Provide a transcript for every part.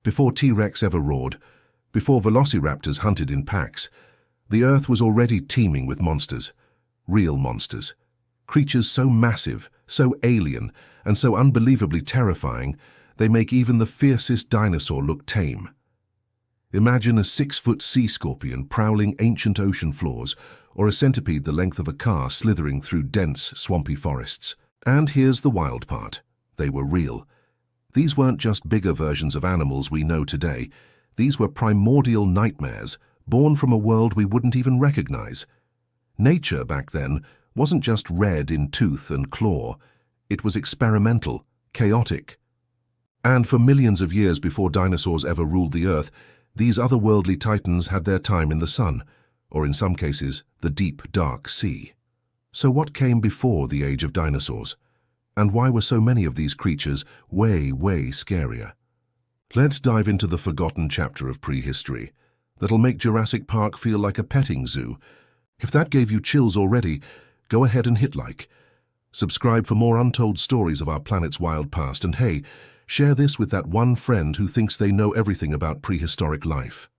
Before T-Rex ever roared, before velociraptors hunted in packs, the Earth was already teeming with monsters. Real monsters. Creatures so massive, so alien, and so unbelievably terrifying, they make even the fiercest dinosaur look tame. Imagine a 6-foot sea scorpion prowling ancient ocean floors, or a centipede the length of a car slithering through dense, swampy forests. And here's the wild part. They were real. These weren't just bigger versions of animals we know today. These were primordial nightmares, born from a world we wouldn't even recognize. Nature back then wasn't just red in tooth and claw. It was experimental, chaotic. And for millions of years before dinosaurs ever ruled the Earth, these otherworldly titans had their time in the sun, or in some cases, the deep, dark sea. So what came before the age of dinosaurs? And why were so many of these creatures way, way scarier? Let's dive into the forgotten chapter of prehistory that'll make Jurassic Park feel like a petting zoo. If that gave you chills already, go ahead and hit like. Subscribe for more untold stories of our planet's wild past, and hey, share this with that one friend who thinks they know everything about prehistoric life.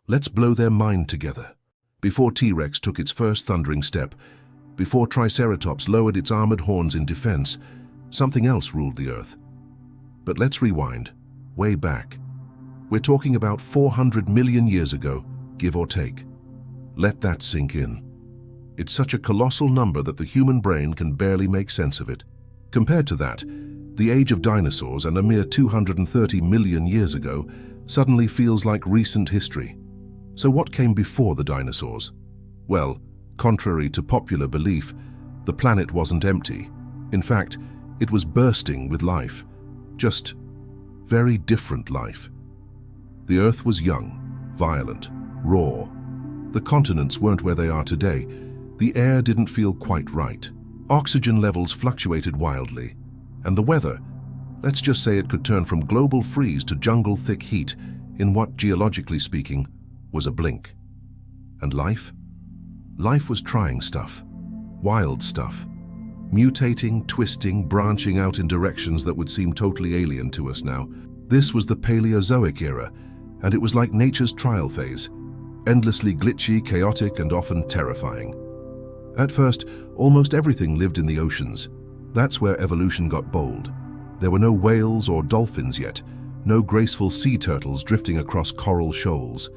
Let's blow their mind together. Before T-Rex took its first thundering step, before Triceratops lowered its armored horns in defense, something else ruled the Earth. But let's rewind, way back. We're talking about 400 million years ago, give or take. Let that sink in. It's such a colossal number that the human brain can barely make sense of it. Compared to that, the age of dinosaurs and a mere 230 million years ago suddenly feels like recent history. So what came before the dinosaurs? Well, contrary to popular belief, the planet wasn't empty. In fact, it was bursting with life. Just very different life. The Earth was young, violent, raw. The continents weren't where they are today. The air didn't feel quite right. Oxygen levels fluctuated wildly. And the weather, let's just say it could turn from global freeze to jungle-thick heat in what, geologically speaking, was a blink. And life? Life was trying stuff. Wild stuff. Mutating, twisting, branching out in directions that would seem totally alien to us now. This was the Paleozoic era, and it was like nature's trial phase. Endlessly glitchy, chaotic, and often terrifying. At first, almost everything lived in the oceans. That's where evolution got bold. There were no whales or dolphins yet, no graceful sea turtles drifting across coral shoals.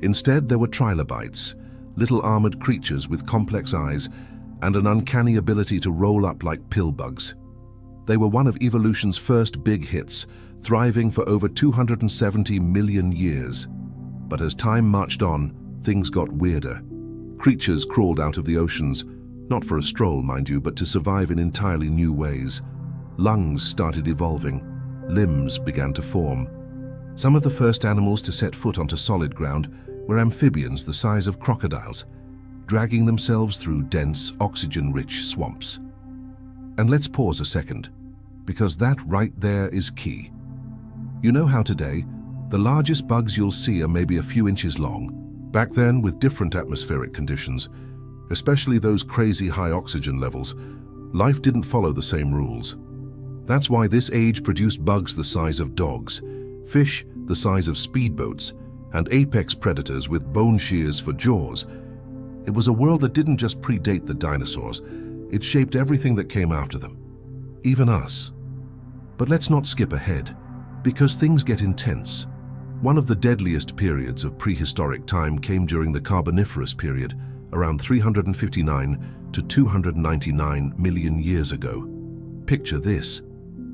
Instead, there were trilobites, little armored creatures with complex eyes and an uncanny ability to roll up like pill bugs. They were one of evolution's first big hits, thriving for over 270 million years. But as time marched on, things got weirder. Creatures crawled out of the oceans, not for a stroll, mind you, but to survive in entirely new ways. Lungs started evolving. Limbs began to form. Some of the first animals to set foot onto solid ground were amphibians the size of crocodiles, dragging themselves through dense, oxygen-rich swamps. And let's pause a second, because that right there is key. You know how today, the largest bugs you'll see are maybe a few inches long. Back then, with different atmospheric conditions, especially those crazy high oxygen levels, life didn't follow the same rules. That's why this age produced bugs the size of dogs, fish the size of speedboats, and apex predators with bone shears for jaws. It was a world that didn't just predate the dinosaurs, it shaped everything that came after them, even us. But let's not skip ahead, because things get intense. One of the deadliest periods of prehistoric time came during the Carboniferous period, around 359 to 299 million years ago. Picture this.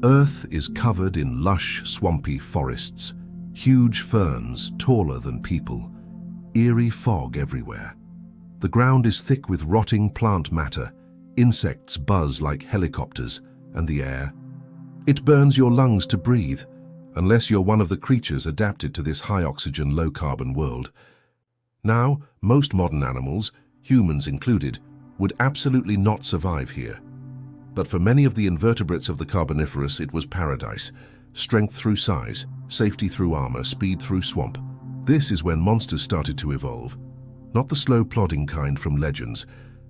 Earth is covered in lush, swampy forests, huge ferns taller than people, eerie fog everywhere. The ground is thick with rotting plant matter, insects buzz like helicopters, and the air. It burns your lungs to breathe, unless you're one of the creatures adapted to this high-oxygen, low-carbon world. Now, most modern animals, humans included, would absolutely not survive here. But for many of the invertebrates of the Carboniferous, it was paradise. Strength through size, safety through armor, speed through swamp. This is when monsters started to evolve. Not the slow plodding kind from legends,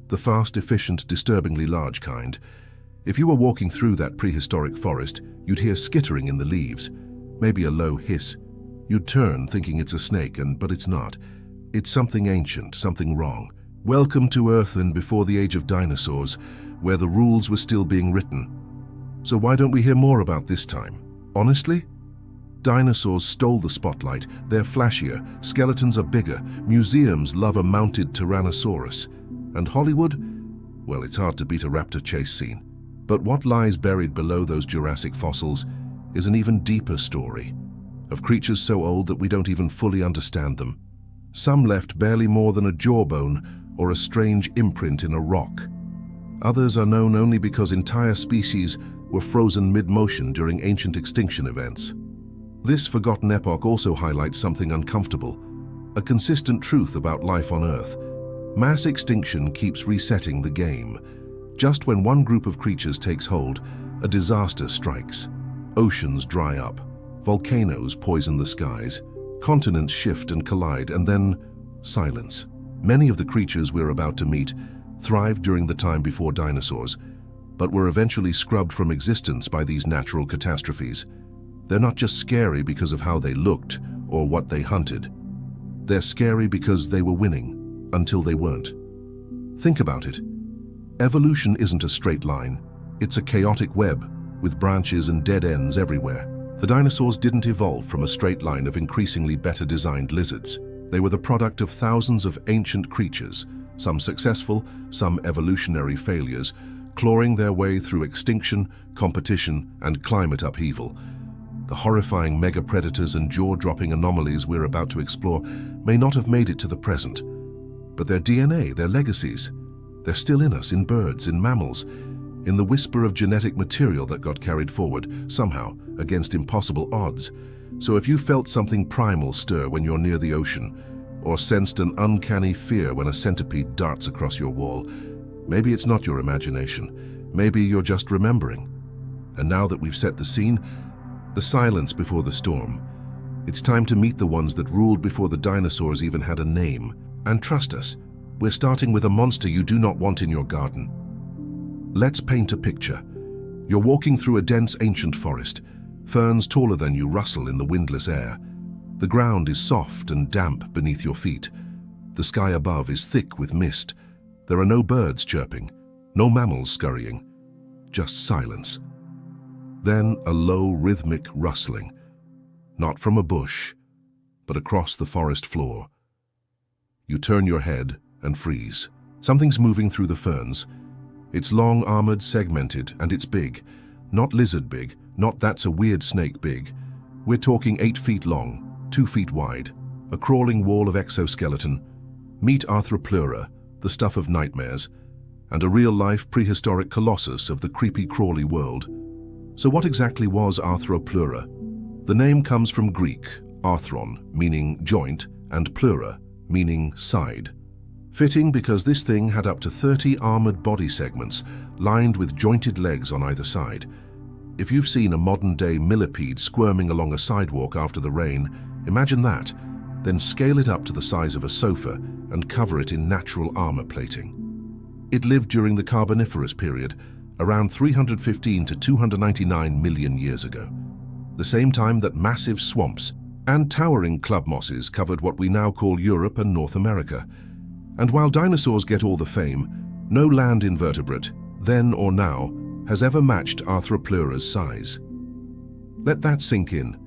the fast, efficient, disturbingly large kind. If you were walking through that prehistoric forest, you'd hear skittering in the leaves. maybe a low hiss. You'd turn thinking it's a snake, but it's not. It's something ancient, something wrong. Welcome to Earth and before the age of dinosaurs, where the rules were still being written. So why don't we hear more about this time? Honestly? Dinosaurs stole the spotlight. They're flashier, skeletons are bigger, museums love a mounted Tyrannosaurus. And Hollywood? Well, it's hard to beat a raptor chase scene. But what lies buried below those Jurassic fossils is an even deeper story, of creatures so old that we don't even fully understand them. Some left barely more than a jawbone or a strange imprint in a rock. Others are known only because entire species were frozen mid-motion during ancient extinction events. This forgotten epoch also highlights something uncomfortable, a consistent truth about life on Earth. Mass extinction keeps resetting the game. Just when one group of creatures takes hold, a disaster strikes. Oceans dry up, volcanoes poison the skies, continents shift and collide, and then silence. Many of the creatures we're about to meet thrived during the time before dinosaurs, but were eventually scrubbed from existence by these natural catastrophes. They're not just scary because of how they looked or what they hunted. They're scary because they were winning until they weren't. Think about it. Evolution isn't a straight line. It's a chaotic web with branches and dead ends everywhere. The dinosaurs didn't evolve from a straight line of increasingly better designed lizards. They were the product of thousands of ancient creatures, some successful, some evolutionary failures, clawing their way through extinction, competition, and climate upheaval. The horrifying mega-predators and jaw-dropping anomalies we're about to explore may not have made it to the present, but their DNA, their legacies, they're still in us, in birds, in mammals, in the whisper of genetic material that got carried forward, somehow, against impossible odds. So if you felt something primal stir when you're near the ocean, or sensed an uncanny fear when a centipede darts across your wall, maybe it's not your imagination, maybe you're just remembering. And now that we've set the scene, the silence before the storm, it's time to meet the ones that ruled before the dinosaurs even had a name. And trust us, we're starting with a monster you do not want in your garden. Let's paint a picture. You're walking through a dense ancient forest. Ferns taller than you rustle in the windless air. The ground is soft and damp beneath your feet. The sky above is thick with mist. There are no birds chirping, no mammals scurrying, just silence. Then a low, rhythmic rustling, not from a bush, but across the forest floor. You turn your head and freeze. Something's moving through the ferns. It's long, armored, segmented, and it's big. Not lizard big, not that's a weird snake big. We're talking 8 feet long, 2 feet wide, a crawling wall of exoskeleton. Meet Arthropleura, the stuff of nightmares, and a real-life prehistoric colossus of the creepy crawly world. So what exactly was Arthropleura? The name comes from Greek, arthron, meaning joint, and pleura, meaning side. Fitting because this thing had up to 30 armored body segments, lined with jointed legs on either side. If you've seen a modern-day millipede squirming along a sidewalk after the rain, imagine that, then scale it up to the size of a sofa and cover it in natural armor plating. It lived during the Carboniferous period, around 315 to 299 million years ago, the same time that massive swamps and towering club mosses covered what we now call Europe and North America. And while dinosaurs get all the fame, no land invertebrate, then or now, has ever matched Arthropleura's size. Let that sink in.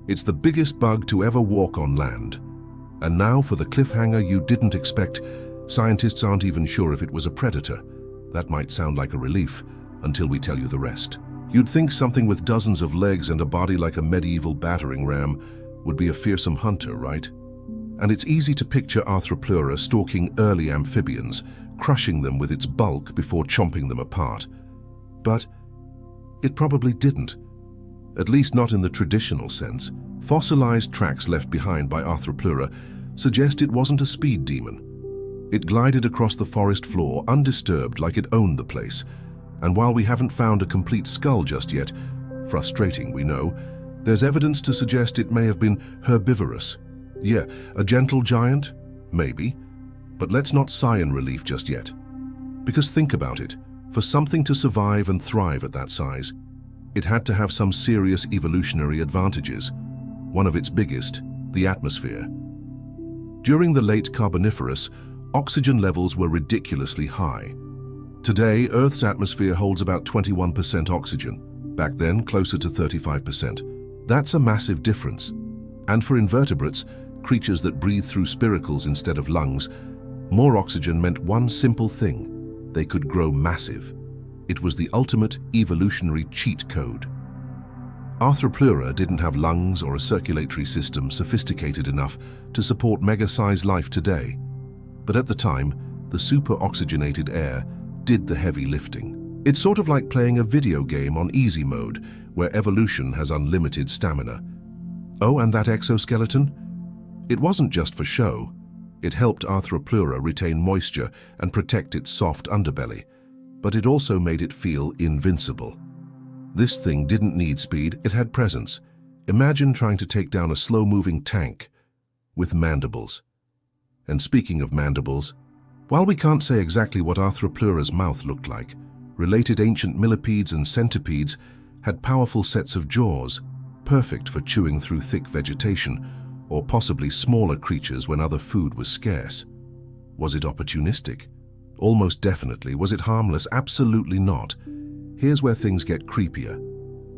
It's the biggest bug to ever walk on land. And now for the cliffhanger you didn't expect. Scientists aren't even sure if it was a predator. That might sound like a relief, until we tell you the rest. You'd think something with dozens of legs and a body like a medieval battering ram would be a fearsome hunter, right? And it's easy to picture Arthropleura stalking early amphibians, crushing them with its bulk before chomping them apart. But it probably didn't, at least not in the traditional sense. Fossilized tracks left behind by Arthropleura suggest it wasn't a speed demon. It glided across the forest floor undisturbed, like it owned the place. And while we haven't found a complete skull just yet, frustrating we know, there's evidence to suggest it may have been herbivorous. Yeah, a gentle giant? Maybe. But let's not sigh in relief just yet. Because think about it, for something to survive and thrive at that size, It had to have some serious evolutionary advantages. One of its biggest, the atmosphere. During the late Carboniferous, oxygen levels were ridiculously high. Today, Earth's atmosphere holds about 21% oxygen. Back then, closer to 35%. That's a massive difference. And for invertebrates, creatures that breathe through spiracles instead of lungs, more oxygen meant one simple thing: they could grow massive. It was the ultimate evolutionary cheat code. Arthropleura didn't have lungs or a circulatory system sophisticated enough to support mega-sized life today. But at the time, the super-oxygenated air did the heavy lifting. It's sort of like playing a video game on easy mode, where evolution has unlimited stamina. Oh, and that exoskeleton? It wasn't just for show. It helped Arthropleura retain moisture and protect its soft underbelly, but it also made it feel invincible. This thing didn't need speed, it had presence. Imagine trying to take down a slow-moving tank with mandibles. And speaking of mandibles, while we can't say exactly what Arthropleura's mouth looked like, related ancient millipedes and centipedes had powerful sets of jaws, perfect for chewing through thick vegetation, or possibly smaller creatures when other food was scarce. Was it opportunistic? Almost definitely. Was it harmless? Absolutely not. Here's where things get creepier.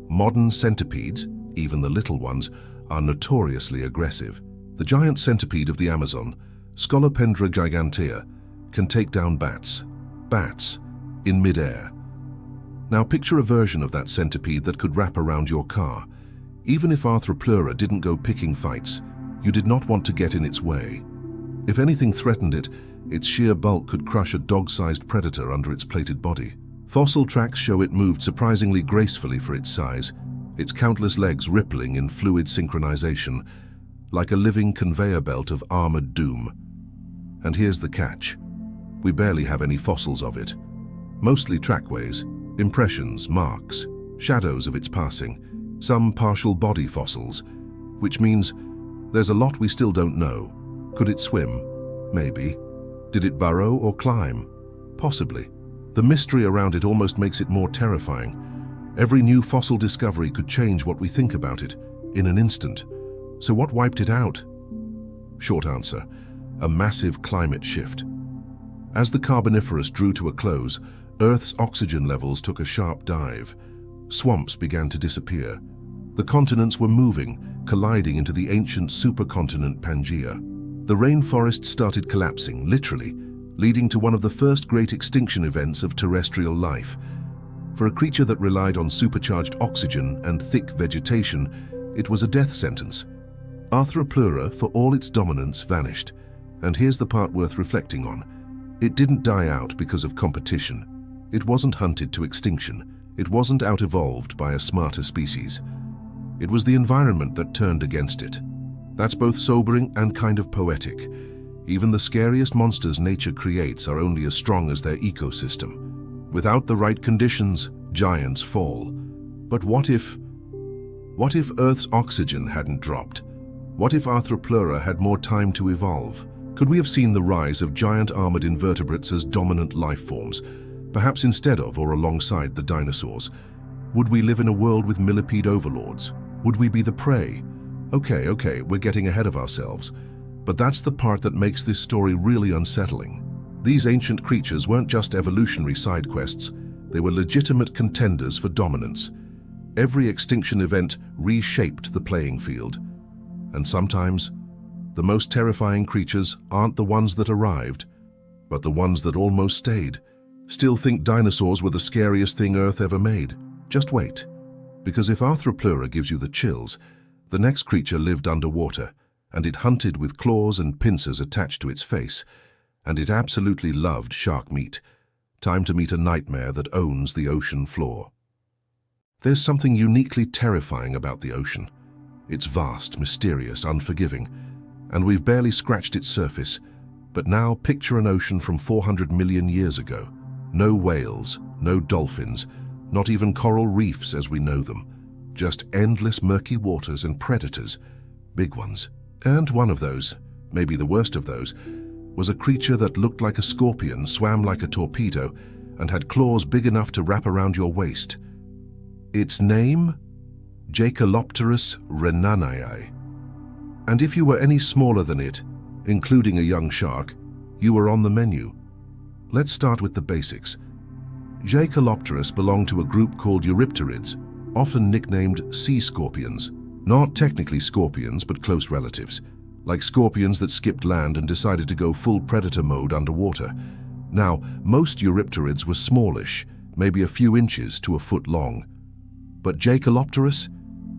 Modern centipedes, even the little ones, are notoriously aggressive. The giant centipede of the Amazon, Scolopendra gigantea, can take down bats in midair. Now picture a version of that centipede that could wrap around your car. Even if Arthropleura didn't go picking fights, you did not want to get in its way. If anything threatened it, its sheer bulk could crush a dog-sized predator under its plated body. Fossil tracks show it moved surprisingly gracefully for its size, its countless legs rippling in fluid synchronization, like a living conveyor belt of armored doom. And here's the catch. We barely have any fossils of it. Mostly trackways, impressions, marks, shadows of its passing, some partial body fossils, which means there's a lot we still don't know. Could it swim? Maybe. Did it burrow or climb? Possibly. The mystery around it almost makes it more terrifying. Every new fossil discovery could change what we think about it in an instant. So what wiped it out? Short answer, a massive climate shift. As the Carboniferous drew to a close, Earth's oxygen levels took a sharp dive. Swamps began to disappear. The continents were moving, colliding into the ancient supercontinent Pangaea. The rainforests started collapsing, literally, leading to one of the first great extinction events of terrestrial life. For a creature that relied on supercharged oxygen and thick vegetation, it was a death sentence. Arthropleura, for all its dominance, vanished. And here's the part worth reflecting on. It didn't die out because of competition. It wasn't hunted to extinction. It wasn't out-evolved by a smarter species. It was the environment that turned against it. That's both sobering and kind of poetic. Even the scariest monsters nature creates are only as strong as their ecosystem. Without the right conditions, giants fall. But what if Earth's oxygen hadn't dropped? What if Arthropleura had more time to evolve? Could we have seen the rise of giant armored invertebrates as dominant life forms, perhaps instead of or alongside the dinosaurs? Would we live in a world with millipede overlords? Would we be the prey? Okay, we're getting ahead of ourselves. But that's the part that makes this story really unsettling. These ancient creatures weren't just evolutionary side quests, they were legitimate contenders for dominance. Every extinction event reshaped the playing field. And sometimes, the most terrifying creatures aren't the ones that arrived, but the ones that almost stayed. Still think dinosaurs were the scariest thing Earth ever made? Just wait. Because if Arthropleura gives you the chills, the next creature lived underwater, and it hunted with claws and pincers attached to its face, and it absolutely loved shark meat. Time to meet a nightmare that owns the ocean floor. There's something uniquely terrifying about the ocean. It's vast, mysterious, unforgiving, and we've barely scratched its surface. But now picture an ocean from 400 million years ago. No whales, no dolphins, not even coral reefs as we know them. Just endless murky waters and predators, big ones. And one of those, maybe the worst of those, was a creature that looked like a scorpion, swam like a torpedo, and had claws big enough to wrap around your waist. Its name? Jacalopterus rhenanii. And if you were any smaller than it, including a young shark, you were on the menu. Let's start with the basics. Jacalopterus belonged to a group called Eurypterids, often nicknamed sea scorpions. Not technically scorpions, but close relatives, like scorpions that skipped land and decided to go full predator mode underwater. Now, most Eurypterids were smallish, maybe a few inches to a foot long. But Jacalopterus,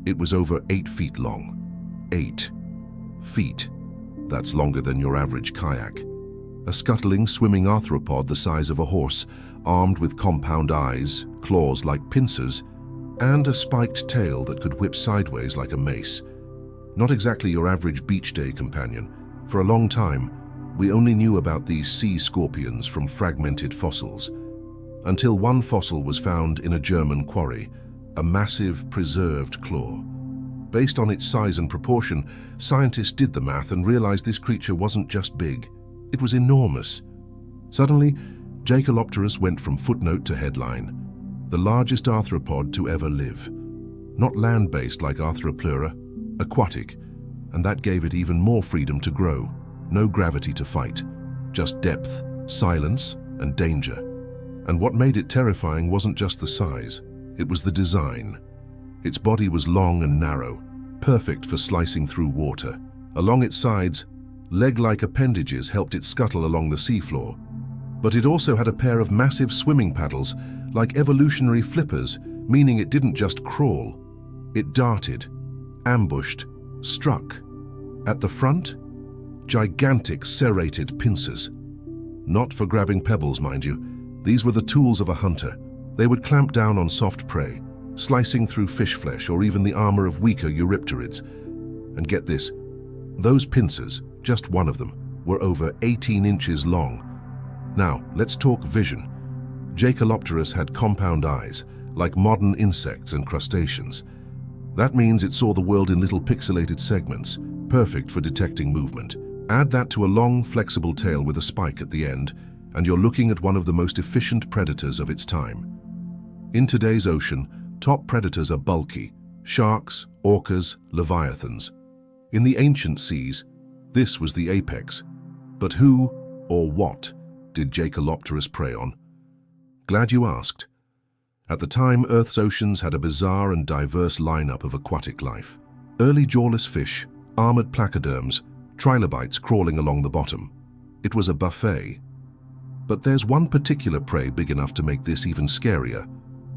it was over 8 feet long. 8 feet. That's longer than your average kayak. A scuttling, swimming arthropod the size of a horse, armed with compound eyes, claws like pincers, and a spiked tail that could whip sideways like a mace. Not exactly your average beach day companion. For a long time, we only knew about these sea scorpions from fragmented fossils, until one fossil was found in a German quarry, a massive preserved claw. Based on its size and proportion, scientists did the math and realized this creature wasn't just big, it was enormous. Suddenly, Jacalopterus went from footnote to headline, the largest arthropod to ever live. Not land-based like Arthropleura, aquatic, and that gave it even more freedom to grow. No gravity to fight, just depth, silence, and danger. And what made it terrifying wasn't just the size, it was the design. Its body was long and narrow, perfect for slicing through water. Along its sides, leg-like appendages helped it scuttle along the seafloor. But it also had a pair of massive swimming paddles, like evolutionary flippers, meaning it didn't just crawl. It darted, ambushed, struck. At the front, gigantic serrated pincers. Not for grabbing pebbles, mind you. These were the tools of a hunter. They would clamp down on soft prey, slicing through fish flesh or even the armor of weaker Eurypterids. And get this, those pincers, just one of them, were over 18 inches long. Now, let's talk vision. Jacalopterus had compound eyes, like modern insects and crustaceans. That means it saw the world in little pixelated segments, perfect for detecting movement. Add that to a long, flexible tail with a spike at the end, and you're looking at one of the most efficient predators of its time. In today's ocean, top predators are bulky: sharks, orcas, leviathans. In the ancient seas, this was the apex. But who, or what, did Jacalopterus prey on? Glad you asked. At the time, Earth's oceans had a bizarre and diverse lineup of aquatic life. Early jawless fish, armored placoderms, trilobites crawling along the bottom. It was a buffet. But there's one particular prey big enough to make this even scarier: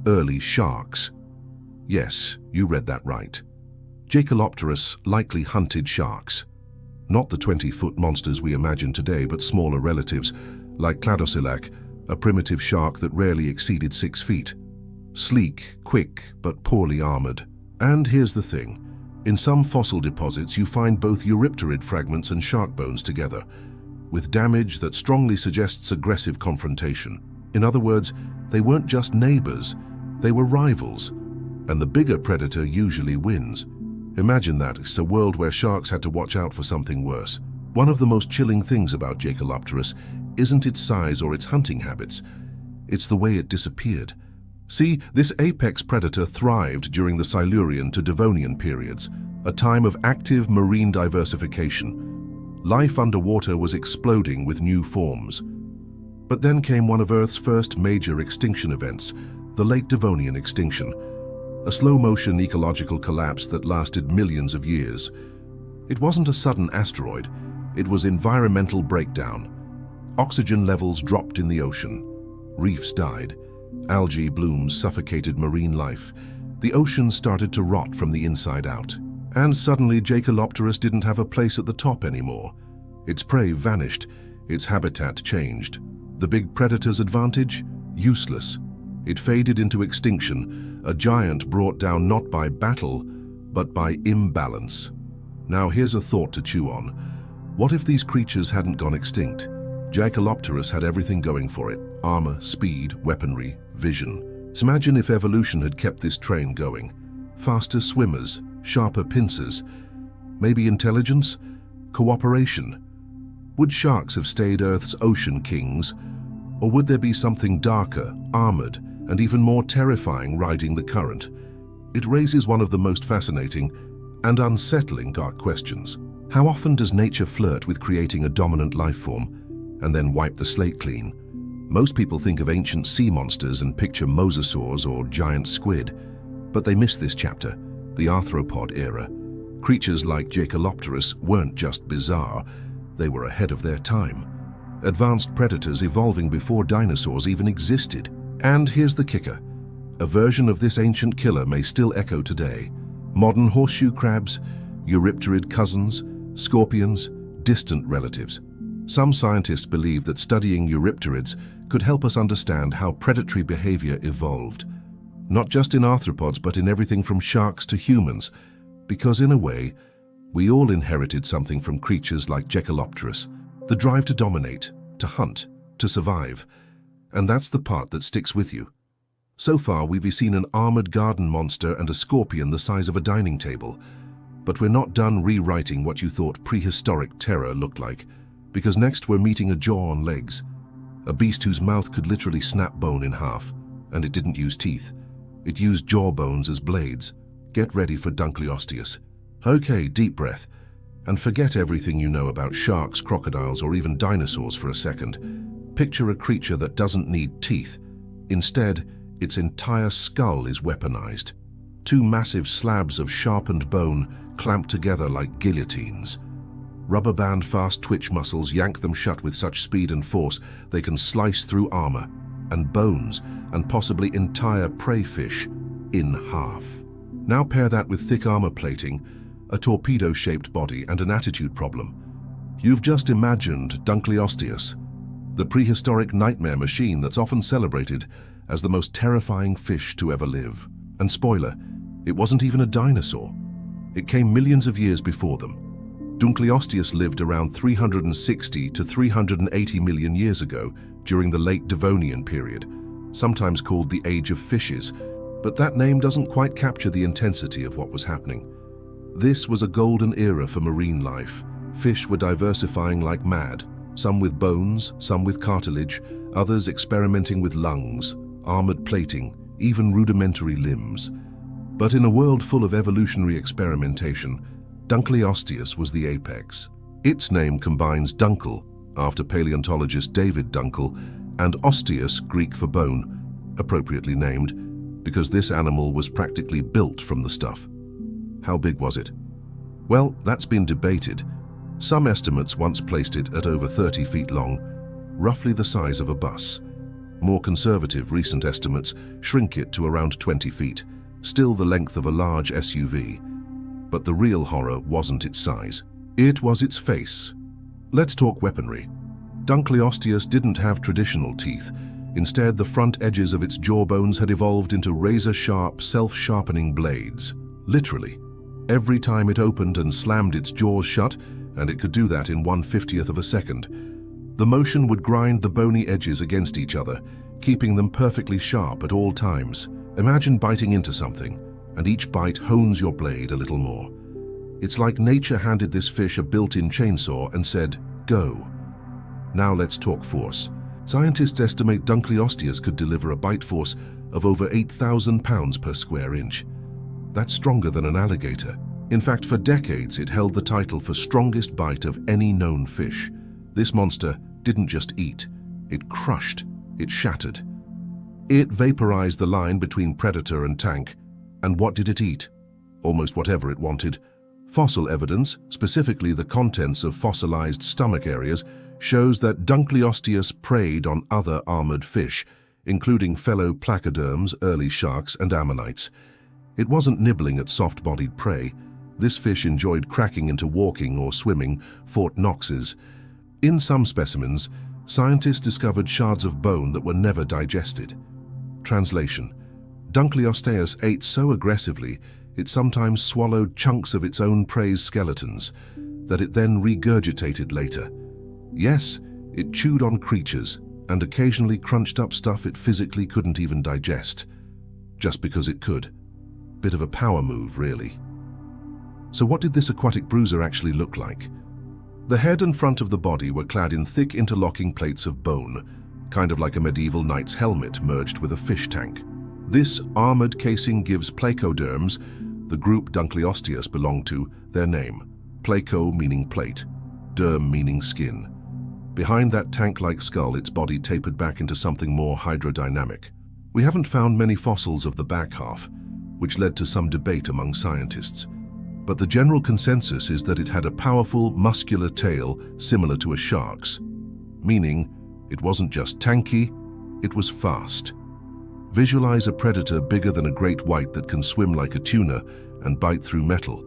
early sharks. Yes, you read that right. Jacalopterus likely hunted sharks. Not the 20-foot monsters we imagine today, but smaller relatives, like Cladocelac, a primitive shark that rarely exceeded 6 feet. Sleek, quick, but poorly armored. And here's the thing. In some fossil deposits, you find both Eurypterid fragments and shark bones together, with damage that strongly suggests aggressive confrontation. In other words, they weren't just neighbors, they were rivals, and the bigger predator usually wins. Imagine that, it's a world where sharks had to watch out for something worse. One of the most chilling things about Jacalopterus isn't its size or its hunting habits, it's the way it disappeared. See, this apex predator thrived during the Silurian to Devonian periods, a time of active marine diversification. Life underwater was exploding with new forms. But then came one of Earth's first major extinction events, the Late Devonian extinction, a slow-motion ecological collapse that lasted millions of years. It wasn't a sudden asteroid, it was environmental breakdown. Oxygen levels dropped in the ocean. Reefs died. Algae blooms suffocated marine life. The ocean started to rot from the inside out. And suddenly Jacalopterus didn't have a place at the top anymore. Its prey vanished, its habitat changed. The big predator's advantage? Useless. It faded into extinction, a giant brought down not by battle, but by imbalance. Now here's a thought to chew on. What if these creatures hadn't gone extinct? Jacalopterus had everything going for it: armor, speed, weaponry, vision. So imagine if evolution had kept this train going. Faster swimmers, sharper pincers, maybe intelligence, cooperation. Would sharks have stayed Earth's ocean kings? Or would there be something darker, armored, and even more terrifying riding the current? It raises one of the most fascinating and unsettling dark questions. How often does nature flirt with creating a dominant life form and then wipe the slate clean? Most people think of ancient sea monsters and picture mosasaurs or giant squid, but they miss this chapter, the arthropod era. Creatures like Jacalopterus weren't just bizarre, they were ahead of their time. Advanced predators evolving before dinosaurs even existed. And here's the kicker. A version of this ancient killer may still echo today. Modern horseshoe crabs, eurypterid cousins, scorpions, distant relatives. Some scientists believe that studying eurypterids could help us understand how predatory behavior evolved. Not just in arthropods, but in everything from sharks to humans. Because in a way, we all inherited something from creatures like Jacalopterus. The drive to dominate, to hunt, to survive. And that's the part that sticks with you. So far, we've seen an armored garden monster and a scorpion the size of a dining table. But we're not done rewriting what you thought prehistoric terror looked like. Because next we're meeting a jaw on legs. A beast whose mouth could literally snap bone in half. And it didn't use teeth. It used jaw bones as blades. Get ready for Dunkleosteus. Okay, deep breath. And forget everything you know about sharks, crocodiles, or even dinosaurs for a second. Picture a creature that doesn't need teeth. Instead, its entire skull is weaponized. Two massive slabs of sharpened bone clamped together like guillotines. Rubber band fast twitch muscles yank them shut with such speed and force they can slice through armor and bones and possibly entire prey fish in half. Now pair that with thick armor plating, a torpedo-shaped body, and an attitude problem. You've just imagined Dunkleosteus, the prehistoric nightmare machine that's often celebrated as the most terrifying fish to ever live. And spoiler, it wasn't even a dinosaur. It came millions of years before them. Dunkleosteus lived around 360 to 380 million years ago during the late Devonian period, sometimes called the Age of Fishes, but that name doesn't quite capture the intensity of what was happening. This was a golden era for marine life. Fish were diversifying like mad, some with bones, some with cartilage, others experimenting with lungs, armored plating, even rudimentary limbs. But in a world full of evolutionary experimentation, Dunkleosteus was the apex. Its name combines dunkel, after paleontologist David Dunkel, and osteus, Greek for bone, appropriately named, because this animal was practically built from the stuff. How big was it? Well, that's been debated. Some estimates once placed it at over 30 feet long, roughly the size of a bus. More conservative recent estimates shrink it to around 20 feet, still the length of a large SUV. But the real horror wasn't its size. It was its face. Let's talk weaponry. Dunkleosteus didn't have traditional teeth. Instead, the front edges of its jawbones had evolved into razor-sharp, self-sharpening blades. Literally. Every time it opened and slammed its jaws shut, and it could do that in 1/50th of a second, the motion would grind the bony edges against each other, keeping them perfectly sharp at all times. Imagine biting into something, and each bite hones your blade a little more. It's like nature handed this fish a built-in chainsaw and said, "Go." Now let's talk force. Scientists estimate Dunkleosteus could deliver a bite force of over 8,000 pounds per square inch. That's stronger than an alligator. In fact, for decades it held the title for strongest bite of any known fish. This monster didn't just eat, it crushed, it shattered. It vaporized the line between predator and tank. And what did it eat? Almost whatever it wanted. Fossil evidence, specifically the contents of fossilized stomach areas, shows that Dunkleosteus preyed on other armored fish, including fellow placoderms, early sharks, and ammonites. It wasn't nibbling at soft-bodied prey. This fish enjoyed cracking into walking or swimming Fort Knoxes. In some specimens, scientists discovered shards of bone that were never digested. Translation: Dunkleosteus ate so aggressively it sometimes swallowed chunks of its own prey's skeletons that it then regurgitated later. Yes, it chewed on creatures and occasionally crunched up stuff it physically couldn't even digest, just because it could. Bit of a power move, really. So what did this aquatic bruiser actually look like? The head and front of the body were clad in thick interlocking plates of bone, kind of like a medieval knight's helmet merged with a fish tank. This armored casing gives placoderms, the group Dunkleosteus belonged to, their name. Placo meaning plate, derm meaning skin. Behind that tank-like skull, its body tapered back into something more hydrodynamic. We haven't found many fossils of the back half, which led to some debate among scientists. But the general consensus is that it had a powerful, muscular tail similar to a shark's, meaning it wasn't just tanky, it was fast. Visualize a predator bigger than a great white that can swim like a tuna and bite through metal.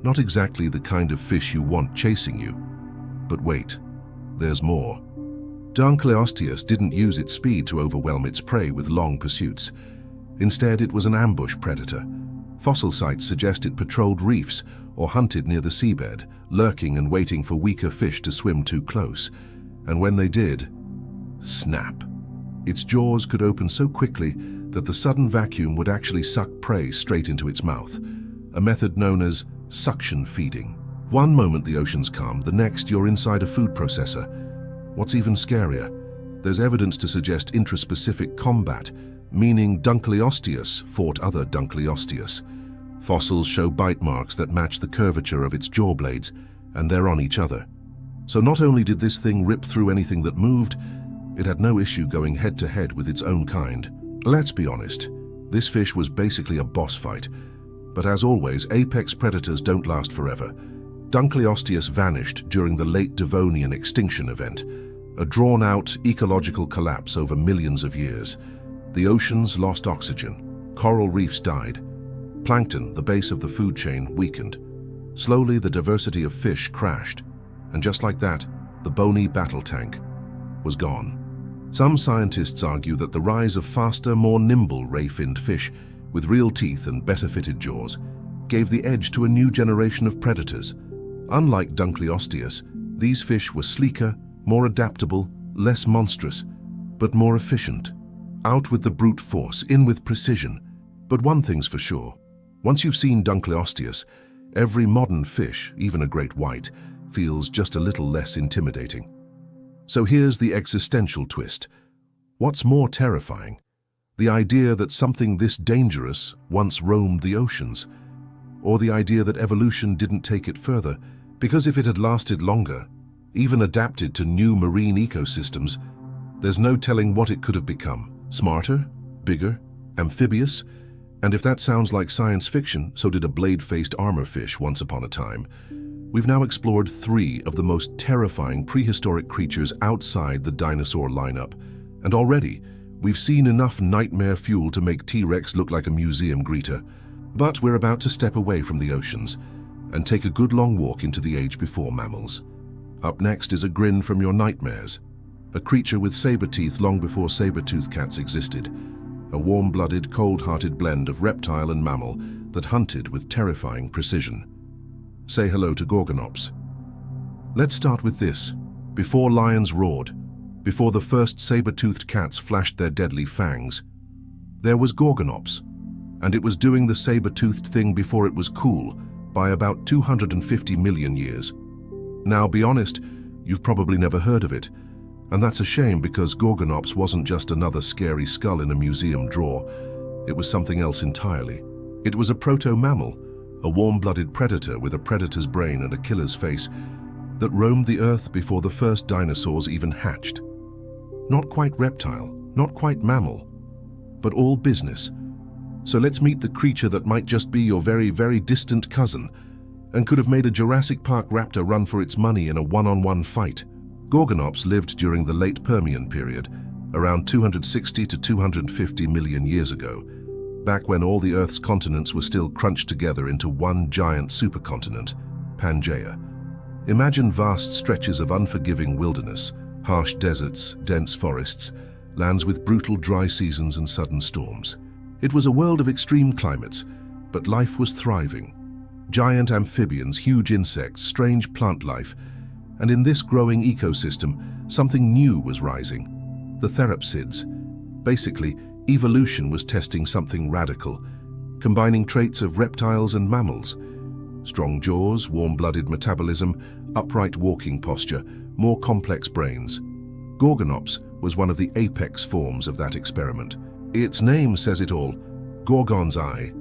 Not exactly the kind of fish you want chasing you. But wait, there's more. Dunkleosteus didn't use its speed to overwhelm its prey with long pursuits. Instead, it was an ambush predator. Fossil sites suggest it patrolled reefs or hunted near the seabed, lurking and waiting for weaker fish to swim too close. And when they did, snap. Its jaws could open so quickly that the sudden vacuum would actually suck prey straight into its mouth, a method known as suction feeding. One moment the ocean's calm, the next you're inside a food processor. What's even scarier, there's evidence to suggest intraspecific combat, meaning Dunkleosteus fought other Dunkleosteus. Fossils show bite marks that match the curvature of its jaw blades, and they're on each other. So not only did this thing rip through anything that moved, it had no issue going head-to-head with its own kind. Let's be honest, this fish was basically a boss fight. But as always, apex predators don't last forever. Dunkleosteus vanished during the late Devonian extinction event, a drawn-out ecological collapse over millions of years. The oceans lost oxygen, coral reefs died, plankton, the base of the food chain, weakened. Slowly, the diversity of fish crashed, and just like that, the bony battle tank was gone. Some scientists argue that the rise of faster, more nimble ray-finned fish with real teeth and better-fitted jaws gave the edge to a new generation of predators. Unlike Dunkleosteus, these fish were sleeker, more adaptable, less monstrous, but more efficient. Out with the brute force, in with precision. But one thing's for sure. Once you've seen Dunkleosteus, every modern fish, even a great white, feels just a little less intimidating. So here's the existential twist. What's more terrifying? The idea that something this dangerous once roamed the oceans, or the idea that evolution didn't take it further, because if it had lasted longer, even adapted to new marine ecosystems, there's no telling what it could have become. Smarter, bigger, amphibious, and if that sounds like science fiction, so did a blade-faced armorfish once upon a time. We've now explored 3 of the most terrifying prehistoric creatures outside the dinosaur lineup, and already we've seen enough nightmare fuel to make T-Rex look like a museum greeter. But we're about to step away from the oceans and take a good long walk into the age before mammals. Up next is a grin from your nightmares, a creature with saber teeth long before saber-toothed cats existed, a warm-blooded, cold-hearted blend of reptile and mammal that hunted with terrifying precision. Say hello to Gorgonops. Let's start with this. Before lions roared, before the first saber-toothed cats flashed their deadly fangs, there was Gorgonops, and it was doing the saber-toothed thing before it was cool by about 250 million years. Now, be honest, you've probably never heard of it, and that's a shame because Gorgonops wasn't just another scary skull in a museum drawer. It was something else entirely. It was a proto-mammal, a warm-blooded predator with a predator's brain and a killer's face that roamed the earth before the first dinosaurs even hatched. Not quite reptile, not quite mammal, but all business. So let's meet the creature that might just be your very, very distant cousin and could have made a Jurassic Park raptor run for its money in a one-on-one fight. Gorgonops lived during the late Permian period, around 260 to 250 million years ago, back when all the Earth's continents were still crunched together into one giant supercontinent, Pangaea. Imagine vast stretches of unforgiving wilderness, harsh deserts, dense forests, lands with brutal dry seasons and sudden storms. It was a world of extreme climates, but life was thriving. Giant amphibians, huge insects, strange plant life, and in this growing ecosystem, something new was rising: the therapsids. Basically, evolution was testing something radical, combining traits of reptiles and mammals. Strong jaws, warm-blooded metabolism, upright walking posture, more complex brains. Gorgonops was one of the apex forms of that experiment. Its name says it all, Gorgon's Eye.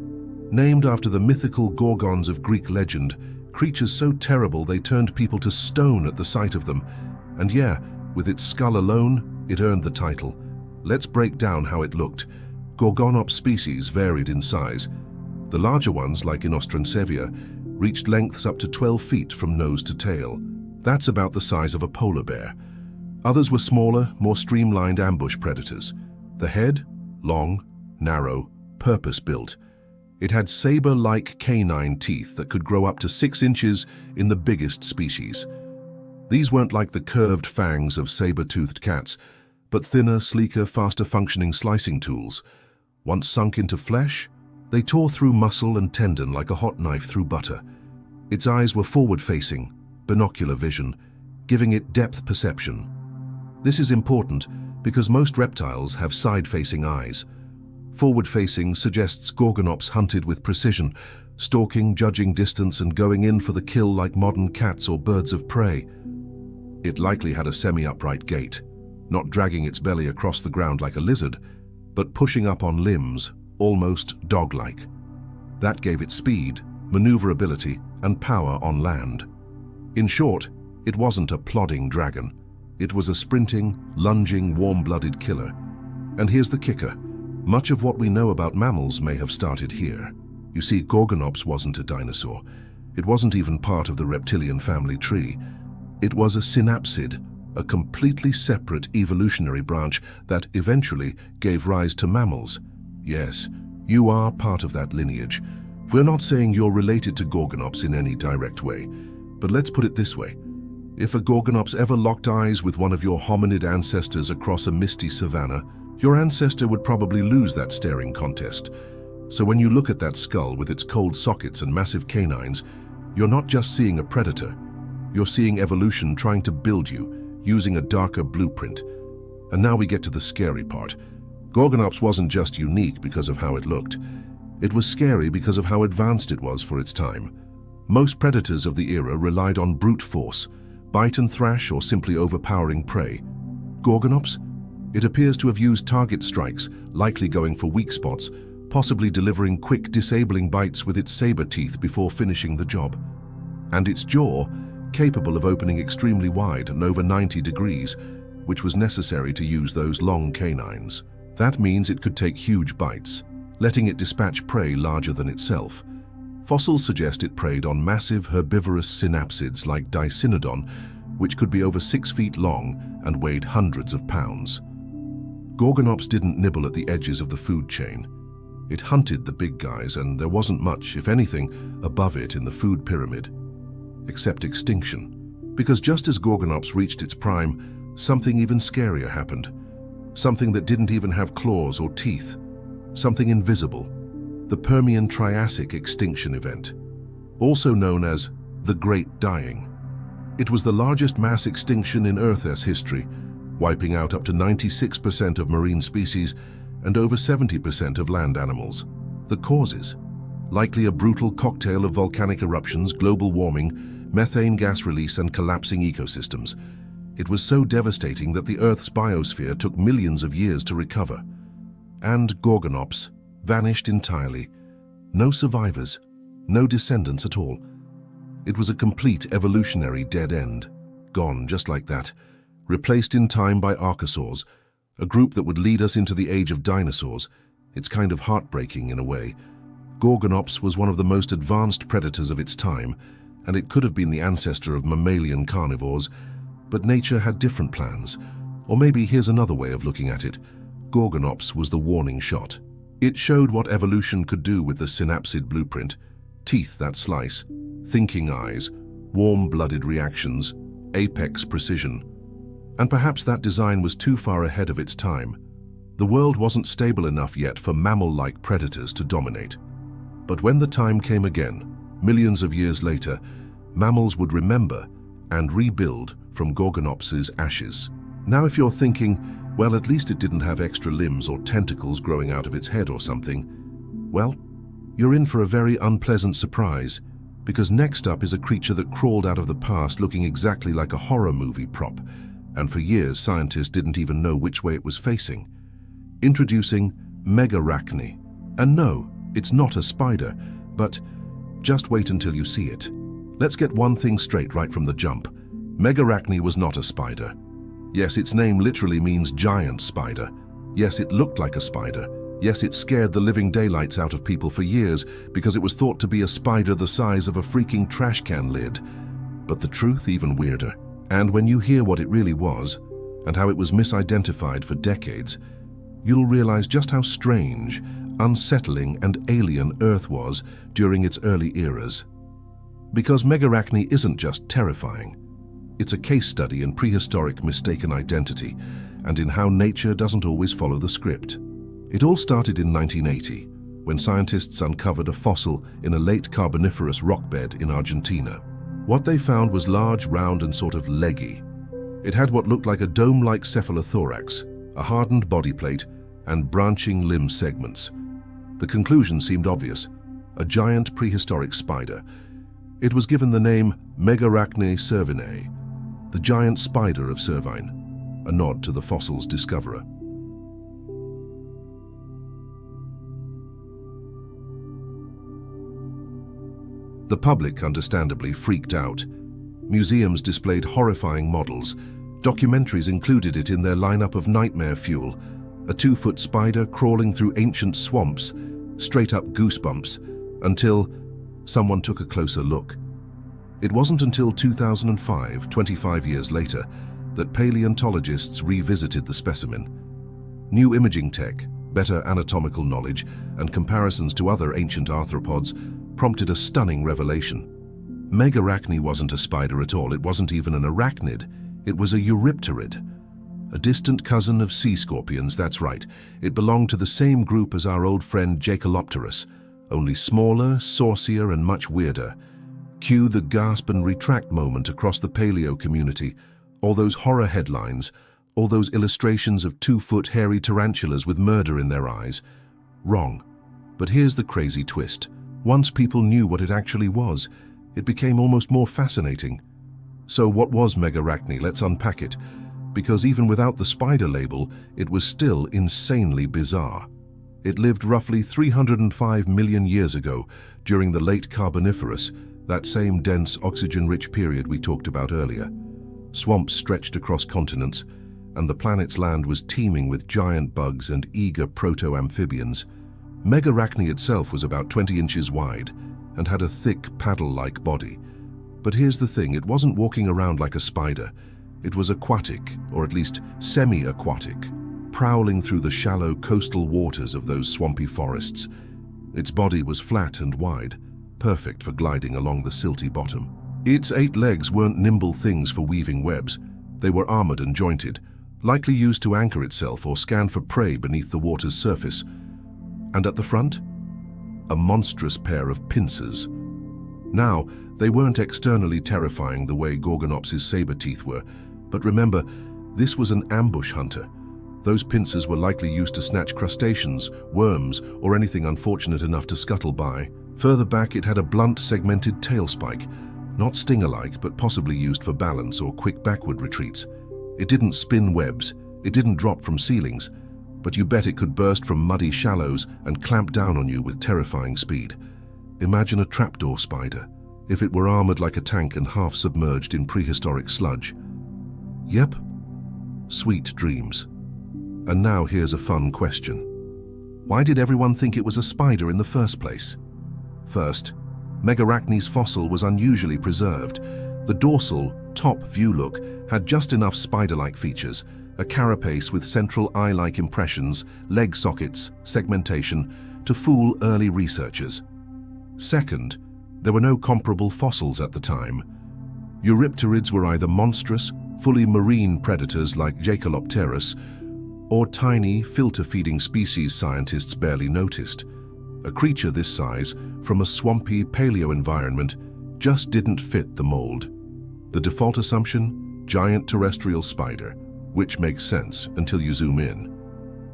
Named after the mythical Gorgons of Greek legend, creatures so terrible they turned people to stone at the sight of them. And yeah, with its skull alone, it earned the title. Let's break down how it looked. Gorgonops species varied in size. The larger ones, like in Inostrancevier, reached lengths up to 12 feet from nose to tail. That's about the size of a polar bear. Others were smaller, more streamlined ambush predators. The head, long, narrow, purpose-built. It had saber-like canine teeth that could grow up to 6 inches in the biggest species. These weren't like the curved fangs of saber-toothed cats, but thinner, sleeker, faster-functioning slicing tools. Once sunk into flesh, they tore through muscle and tendon like a hot knife through butter. Its eyes were forward-facing, binocular vision, giving it depth perception. This is important because most reptiles have side-facing eyes. Forward-facing suggests Gorgonops hunted with precision, stalking, judging distance, and going in for the kill like modern cats or birds of prey. It likely had a semi-upright gait, not dragging its belly across the ground like a lizard, but pushing up on limbs, almost dog-like. That gave it speed, maneuverability, and power on land. In short, it wasn't a plodding dragon. It was a sprinting, lunging, warm-blooded killer. And here's the kicker. Much of what we know about mammals may have started here. You see, Gorgonops wasn't a dinosaur. It wasn't even part of the reptilian family tree. It was a synapsid, a completely separate evolutionary branch that eventually gave rise to mammals. Yes, you are part of that lineage. We're not saying you're related to Gorgonops in any direct way, but let's put it this way. If a Gorgonops ever locked eyes with one of your hominid ancestors across a misty savanna, your ancestor would probably lose that staring contest. So when you look at that skull with its cold sockets and massive canines, you're not just seeing a predator. You're seeing evolution trying to build you, using a darker blueprint. And now we get to the scary part. Gorgonops wasn't just unique because of how it looked. It was scary because of how advanced it was for its time. Most predators of the era relied on brute force, bite and thrash, or simply overpowering prey. Gorgonops? It appears to have used target strikes, likely going for weak spots, possibly delivering quick, disabling bites with its saber teeth before finishing the job. And its jaw, capable of opening extremely wide and over 90 degrees, which was necessary to use those long canines. That means it could take huge bites, letting it dispatch prey larger than itself. Fossils suggest it preyed on massive herbivorous synapsids like Dicynodon, which could be over 6 feet long and weighed hundreds of pounds. Gorgonops didn't nibble at the edges of the food chain. It hunted the big guys, and there wasn't much, if anything, above it in the food pyramid. Except extinction. Because just as Gorgonops reached its prime, something even scarier happened. Something that didn't even have claws or teeth. Something invisible. The Permian-Triassic extinction event, also known as the Great Dying. It was the largest mass extinction in Earth's history, wiping out up to 96% of marine species and over 70% of land animals. The causes? Likely a brutal cocktail of volcanic eruptions, global warming, methane gas release, and collapsing ecosystems. It was so devastating that the Earth's biosphere took millions of years to recover. And Gorgonops vanished entirely. No survivors, no descendants at all. It was a complete evolutionary dead end. Gone just like that. Replaced in time by archosaurs, a group that would lead us into the age of dinosaurs. It's kind of heartbreaking in a way. Gorgonops was one of the most advanced predators of its time, and it could have been the ancestor of mammalian carnivores, but nature had different plans. Or maybe here's another way of looking at it. Gorgonops was the warning shot. It showed what evolution could do with the synapsid blueprint. Teeth that slice, thinking eyes, warm-blooded reactions, apex precision. And perhaps that design was too far ahead of its time. The world wasn't stable enough yet for mammal-like predators to dominate. But when the time came again, millions of years later, mammals would remember and rebuild from Gorgonops's ashes. Now if you're thinking, well, at least it didn't have extra limbs or tentacles growing out of its head or something, well, you're in for a very unpleasant surprise, because next up is a creature that crawled out of the past looking exactly like a horror movie prop, and for years scientists didn't even know which way it was facing. Introducing Megarachne. And no, it's not a spider, but just wait until you see it. Let's get one thing straight right from the jump. Megarachne was not a spider. Yes, its name literally means giant spider. Yes, it looked like a spider. Yes, it scared the living daylights out of people for years because it was thought to be a spider the size of a freaking trash can lid. But the truth even weirder. And when you hear what it really was, and how it was misidentified for decades, you'll realize just how strange, unsettling, and alien Earth was during its early eras. Because Megarachne isn't just terrifying. It's a case study in prehistoric mistaken identity and in how nature doesn't always follow the script. It all started in 1980, when scientists uncovered a fossil in a late Carboniferous rock bed in Argentina. What they found was large, round, and sort of leggy. It had what looked like a dome-like cephalothorax, a hardened body plate, and branching limb segments. The conclusion seemed obvious: a giant prehistoric spider. It was given the name Megarachne cervinae, the giant spider of Cervine, a nod to the fossil's discoverer. The public understandably freaked out. Museums displayed horrifying models. Documentaries included it in their lineup of nightmare fuel. A 2-foot spider crawling through ancient swamps, straight up goosebumps, until someone took a closer look. It wasn't until 2005, 25 years later, that paleontologists revisited the specimen. New imaging tech, better anatomical knowledge, and comparisons to other ancient arthropods prompted a stunning revelation. Megarachne wasn't a spider at all. It wasn't even an arachnid. It was a eurypterid, a distant cousin of sea scorpions. That's right. It belonged to the same group as our old friend Jacalopterus, only smaller, saucier, and much weirder. Cue the gasp and retract moment across the paleo community. All those horror headlines, all those illustrations of 2-foot hairy tarantulas with murder in their eyes. Wrong. But here's the crazy twist. Once people knew what it actually was, it became almost more fascinating. So what was Megarachne? Let's unpack it. Because even without the spider label, it was still insanely bizarre. It lived roughly 305 million years ago, during the late Carboniferous, that same dense, oxygen-rich period we talked about earlier. Swamps stretched across continents, and the planet's land was teeming with giant bugs and eager proto-amphibians. Megarachne itself was about 20 inches wide and had a thick, paddle-like body. But here's the thing, it wasn't walking around like a spider. It was aquatic, or at least semi-aquatic, prowling through the shallow coastal waters of those swampy forests. Its body was flat and wide, perfect for gliding along the silty bottom. Its 8 legs weren't nimble things for weaving webs. They were armored and jointed, likely used to anchor itself or scan for prey beneath the water's surface. And at the front, a monstrous pair of pincers. Now, they weren't externally terrifying the way Gorgonops's saber teeth were, but remember, this was an ambush hunter. Those pincers were likely used to snatch crustaceans, worms, or anything unfortunate enough to scuttle by. Further back, it had a blunt, segmented tail spike, not stinger-like, but possibly used for balance or quick backward retreats. It didn't spin webs, it didn't drop from ceilings, but you bet it could burst from muddy shallows and clamp down on you with terrifying speed. Imagine a trapdoor spider, if it were armored like a tank and half submerged in prehistoric sludge. Yep, sweet dreams. And now here's a fun question. Why did everyone think it was a spider in the first place? First, Megarachne's fossil was unusually preserved. The dorsal, top view look had just enough spider-like features, a carapace with central eye-like impressions, leg sockets, segmentation, to fool early researchers. Second, there were no comparable fossils at the time. Eurypterids were either monstrous, fully marine predators like Jacalopterus, or tiny, filter-feeding species scientists barely noticed. A creature this size, from a swampy paleo environment, just didn't fit the mold. The default assumption? Giant terrestrial spider, which makes sense until you zoom in.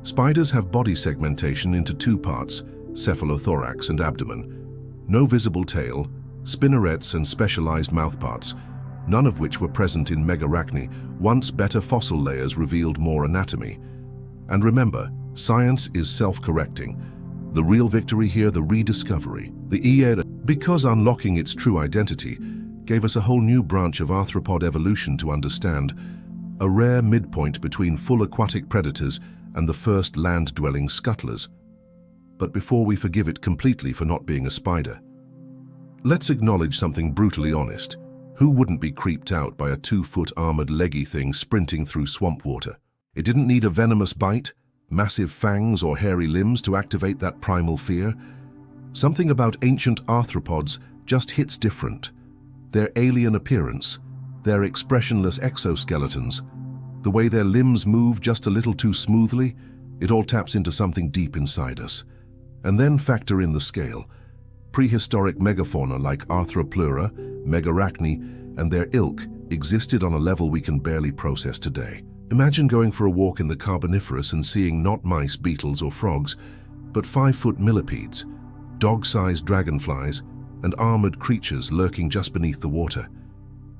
Spiders have body segmentation into 2 parts, cephalothorax and abdomen. No visible tail, spinnerets and specialized mouthparts, none of which were present in Megarachne once better fossil layers revealed more anatomy. And remember, Science is self-correcting. The real victory here, the rediscovery. Because unlocking its true identity gave us a whole new branch of arthropod evolution to understand, a rare midpoint between full aquatic predators and the first land-dwelling scuttlers. But before we forgive it completely for not being a spider, let's acknowledge something brutally honest. Who wouldn't be creeped out by a 2-foot armored leggy thing sprinting through swamp water? It didn't need a venomous bite, massive fangs or hairy limbs to activate that primal fear. Something about ancient arthropods just hits different. Their alien appearance, their expressionless exoskeletons, the way their limbs move just a little too smoothly, it all taps into something deep inside us. And then factor in the scale. Prehistoric megafauna like Arthropleura, Megarachni, and their ilk existed on a level we can barely process today. Imagine going for a walk in the Carboniferous and seeing not mice, beetles, or frogs, but 5-foot millipedes, dog-sized dragonflies, and armored creatures lurking just beneath the water.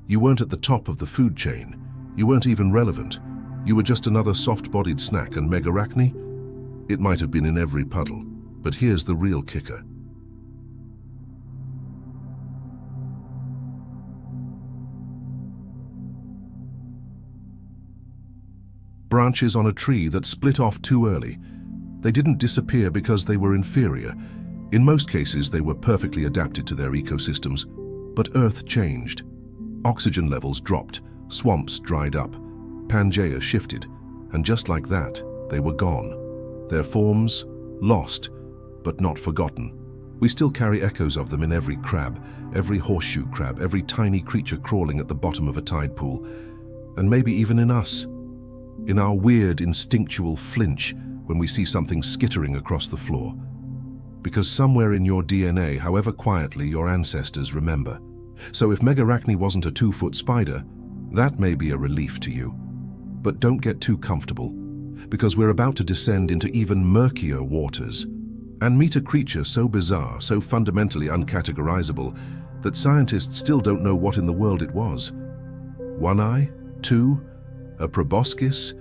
You weren't at the top of the food chain. You weren't even relevant. You were just another soft-bodied snack, and Megarachni? It might have been in every puddle. But here's the real kicker. Branches on a tree that split off too early. They didn't disappear because they were inferior. In most cases, they were perfectly adapted to their ecosystems. But Earth changed. Oxygen levels dropped, swamps dried up, Pangaea shifted, and just like that, they were gone. Their forms, lost, but not forgotten. We still carry echoes of them in every crab, every horseshoe crab, every tiny creature crawling at the bottom of a tide pool, and maybe even in us. In our weird, instinctual flinch when we see something skittering across the floor. Because somewhere in your DNA, however quietly, your ancestors remember. So if Megarachni wasn't a 2-foot spider, that may be a relief to you. But don't get too comfortable, because we're about to descend into even murkier waters and meet a creature so bizarre, so fundamentally uncategorizable, that scientists still don't know what in the world it was. One eye? Two? A proboscis?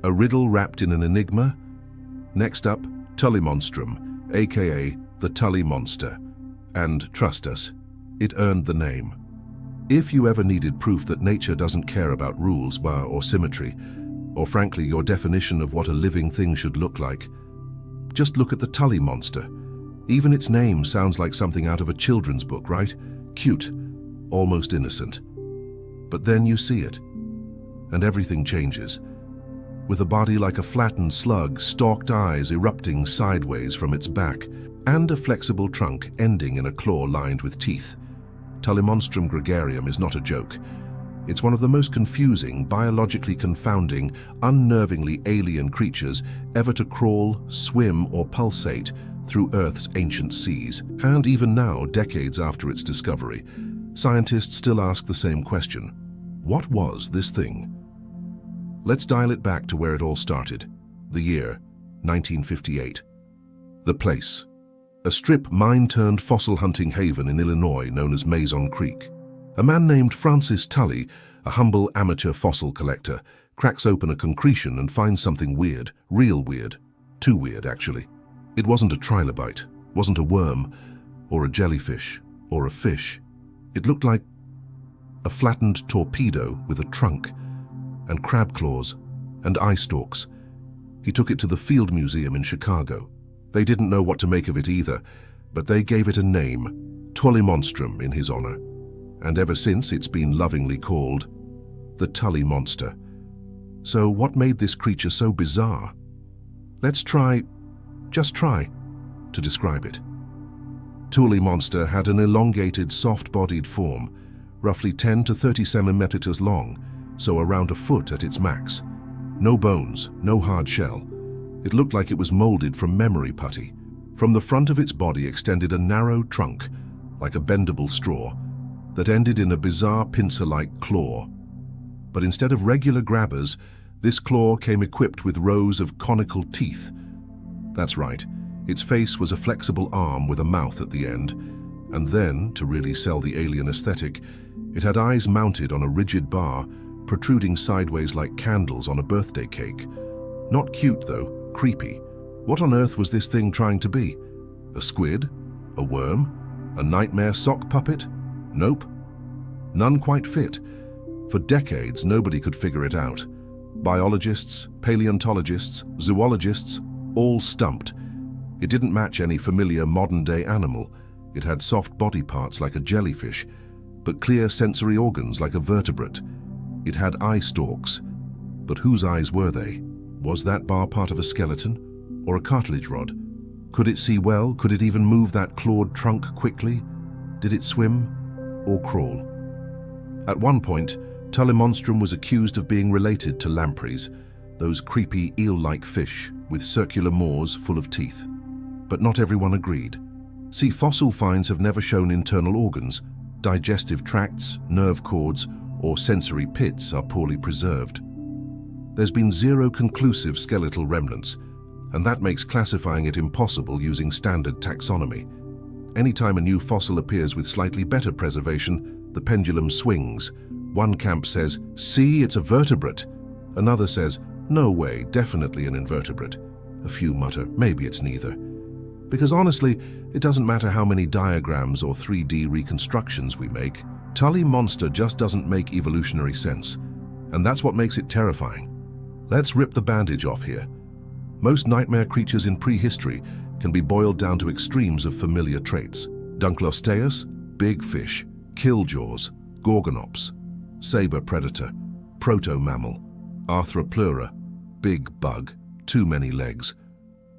A riddle wrapped in an enigma? Next up, Tullymonstrum, aka the Tully Monster. And trust us, it earned the name. If you ever needed proof that nature doesn't care about rules or symmetry, or frankly your definition of what a living thing should look like, just look at the Tully Monster. Even its name sounds like something out of a children's book, right? Cute, almost innocent. But then you see it, and everything changes. With a body like a flattened slug, stalked eyes erupting sideways from its back, and a flexible trunk ending in a claw lined with teeth. Tullymonstrum gregarium is not a joke. It's one of the most confusing, biologically confounding, unnervingly alien creatures ever to crawl, swim, or pulsate through Earth's ancient seas. And even now, decades after its discovery, scientists still ask the same question. What was this thing? Let's dial it back to where it all started. The year, 1958. The place. A strip mine-turned fossil hunting haven in Illinois known as Mason Creek. A man named Francis Tully, a humble amateur fossil collector, cracks open a concretion and finds something weird, real weird. Too weird, actually. It wasn't a trilobite, wasn't a worm, or a jellyfish, or a fish. It looked like a flattened torpedo with a trunk, and crab claws, and eye stalks. He took it to the Field Museum in Chicago. They didn't know what to make of it either, but they gave it a name, Tullymonstrum, in his honor. And ever since, it's been lovingly called the Tully Monster. So what made this creature so bizarre? Let's just try, to describe it. Tully Monster had an elongated, soft-bodied form, roughly 10 to 30 centimeters long, so around a foot at its max. No bones, no hard shell. It looked like it was molded from memory putty. From the front of its body extended a narrow trunk, like a bendable straw, that ended in a bizarre pincer-like claw. But instead of regular grabbers, this claw came equipped with rows of conical teeth. That's right, its face was a flexible arm with a mouth at the end, and then, to really sell the alien aesthetic, it had eyes mounted on a rigid bar, protruding sideways like candles on a birthday cake. Not cute though, creepy. What on earth was this thing trying to be? A squid? A worm? A nightmare sock puppet? Nope. None quite fit. For decades, nobody could figure it out. Biologists, paleontologists, zoologists, all stumped. It didn't match any familiar modern-day animal. It had soft body parts like a jellyfish, but clear sensory organs like a vertebrate. It had eye stalks. But whose eyes were they? Was that bar part of a skeleton? Or a cartilage rod? Could it see well? Could it even move that clawed trunk quickly? Did it swim or crawl? At one point, Tullimonstrum was accused of being related to lampreys, those creepy eel-like fish with circular maws full of teeth. But not everyone agreed. See, fossil finds have never shown internal organs. Digestive tracts, nerve cords, or sensory pits are poorly preserved. There's been zero conclusive skeletal remnants, and that makes classifying it impossible using standard taxonomy. Anytime a new fossil appears with slightly better preservation, the pendulum swings. One camp says, "See, it's a vertebrate." Another says, "No way, definitely an invertebrate." A few mutter, "Maybe it's neither." Because honestly, it doesn't matter how many diagrams or 3D reconstructions we make, Tully Monster just doesn't make evolutionary sense. And that's what makes it terrifying. Let's rip the bandage off here. Most nightmare creatures in prehistory can be boiled down to extremes of familiar traits. Dunklosteus, big fish, killjaws, gorgonops, saber predator, proto-mammal, Arthropleura, big bug, too many legs.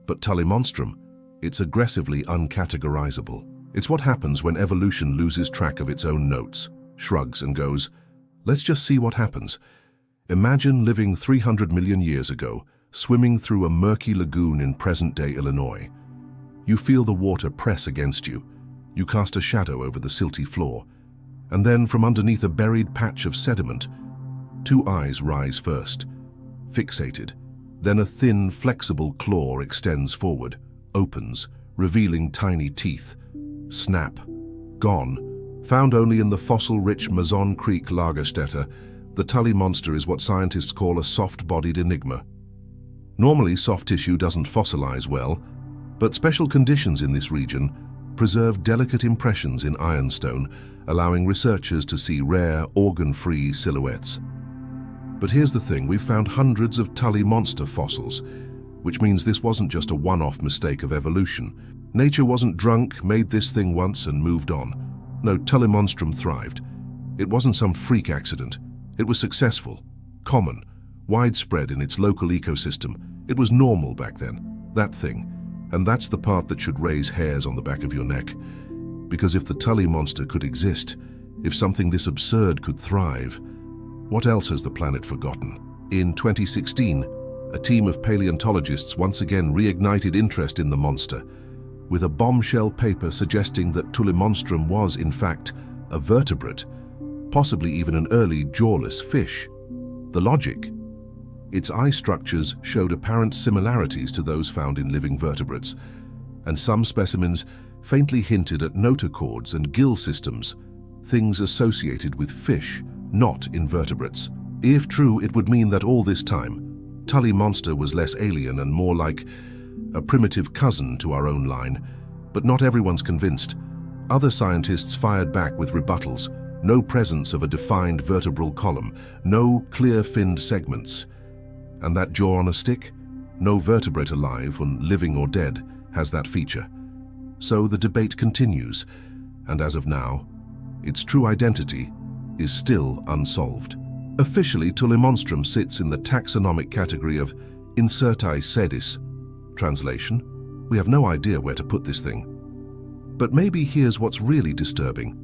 But Tullimonstrum, it's aggressively uncategorizable. It's what happens when evolution loses track of its own notes, shrugs and goes, "Let's just see what happens." Imagine living 300 million years ago, swimming through a murky lagoon in present-day Illinois. You feel the water press against you. You cast a shadow over the silty floor. And then from underneath a buried patch of sediment, two eyes rise first, fixated. Then a thin, flexible claw extends forward, opens, revealing tiny teeth. Snap. Gone. Found only in the fossil-rich Mazon Creek Lagerstätte, the Tully monster is what scientists call a soft-bodied enigma. Normally, soft tissue doesn't fossilize well, but special conditions in this region preserve delicate impressions in ironstone, allowing researchers to see rare, organ-free silhouettes. But here's the thing, we've found hundreds of Tully monster fossils, which means this wasn't just a one-off mistake of evolution. Nature wasn't drunk, made this thing once and moved on. No, Tullimonstrum thrived. It wasn't some freak accident. It was successful, common, widespread in its local ecosystem. It was normal back then, that thing. And that's the part that should raise hairs on the back of your neck. Because if the Tully monster could exist, if something this absurd could thrive, what else has the planet forgotten? In 2016, a team of paleontologists once again reignited interest in the monster, with a bombshell paper suggesting that Tullimonstrum was, in fact, a vertebrate, possibly even an early jawless fish. The logic? Its eye structures showed apparent similarities to those found in living vertebrates, and some specimens faintly hinted at notochords and gill systems, things associated with fish, not invertebrates. If true, it would mean that all this time, Tully monster was less alien and more like a primitive cousin to our own line. But not everyone's convinced. Other scientists fired back with rebuttals. No presence of a defined vertebral column, no clear-finned segments. And that jaw on a stick? No vertebrate alive, when living or dead, has that feature. So the debate continues, and as of now, its true identity is still unsolved. Officially, Tullimonstrum sits in the taxonomic category of Incertae sedis. Translation: we have no idea where to put this thing. But maybe here's what's really disturbing.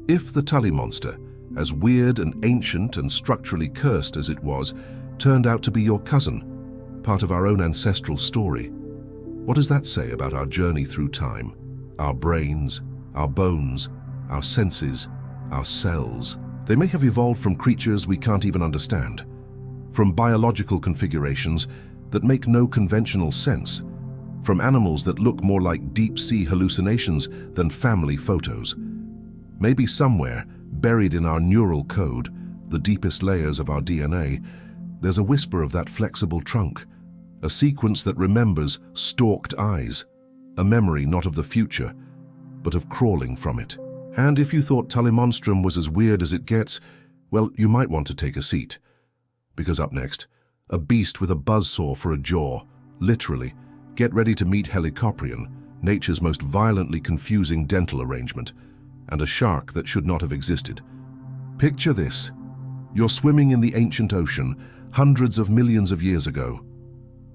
If the Tully monster, as weird and ancient and structurally cursed as it was, turned out to be your cousin, part of our own ancestral story, what does that say about our journey through time? Our brains, our bones, our senses, our cells. They may have evolved from creatures we can't even understand, from biological configurations that make no conventional sense, from animals that look more like deep-sea hallucinations than family photos. Maybe somewhere, buried in our neural code, the deepest layers of our DNA, there's a whisper of that flexible trunk, a sequence that remembers stalked eyes, a memory not of the future, but of crawling from it. And if you thought Tullimonstrum was as weird as it gets, well, you might want to take a seat. Because up next, a beast with a buzzsaw for a jaw, literally. Get ready to meet Helicoprion, nature's most violently confusing dental arrangement, and a shark that should not have existed. Picture this. You're swimming in the ancient ocean, hundreds of millions of years ago.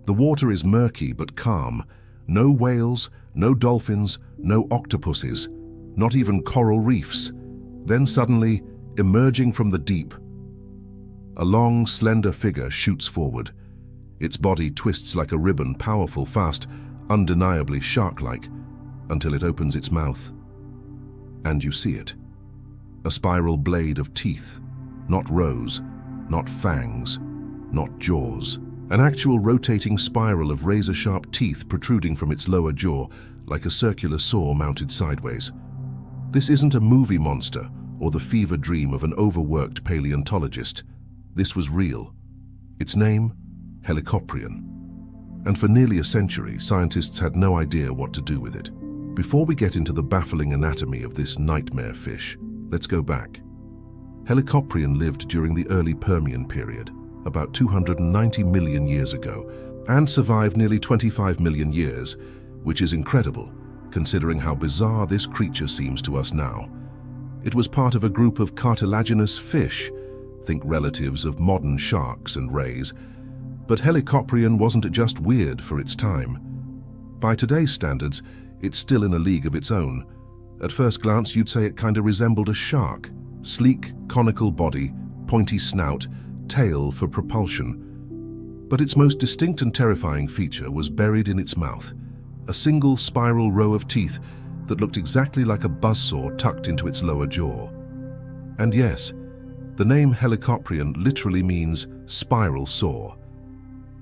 The water is murky but calm. No whales, no dolphins, no octopuses, not even coral reefs. Then suddenly, emerging from the deep, a long, slender figure shoots forward. Its body twists like a ribbon, powerful, fast, undeniably shark-like, until it opens its mouth. And you see it. A spiral blade of teeth, not rows, not fangs, not jaws. An actual rotating spiral of razor-sharp teeth protruding from its lower jaw, like a circular saw mounted sideways. This isn't a movie monster or the fever dream of an overworked paleontologist. This was real. Its name? Helicoprion. And for nearly a century, scientists had no idea what to do with it. Before we get into the baffling anatomy of this nightmare fish, let's go back. Helicoprion lived during the early Permian period, about 290 million years ago, and survived nearly 25 million years, which is incredible, considering how bizarre this creature seems to us now. It was part of a group of cartilaginous fish, think relatives of modern sharks and rays. But Helicoprion wasn't just weird for its time. By today's standards, it's still in a league of its own. At first glance, you'd say it kind of resembled a shark. Sleek, conical body, pointy snout, tail for propulsion. But its most distinct and terrifying feature was buried in its mouth, a single spiral row of teeth that looked exactly like a buzzsaw tucked into its lower jaw. And yes, the name Helicoprion literally means spiral saw.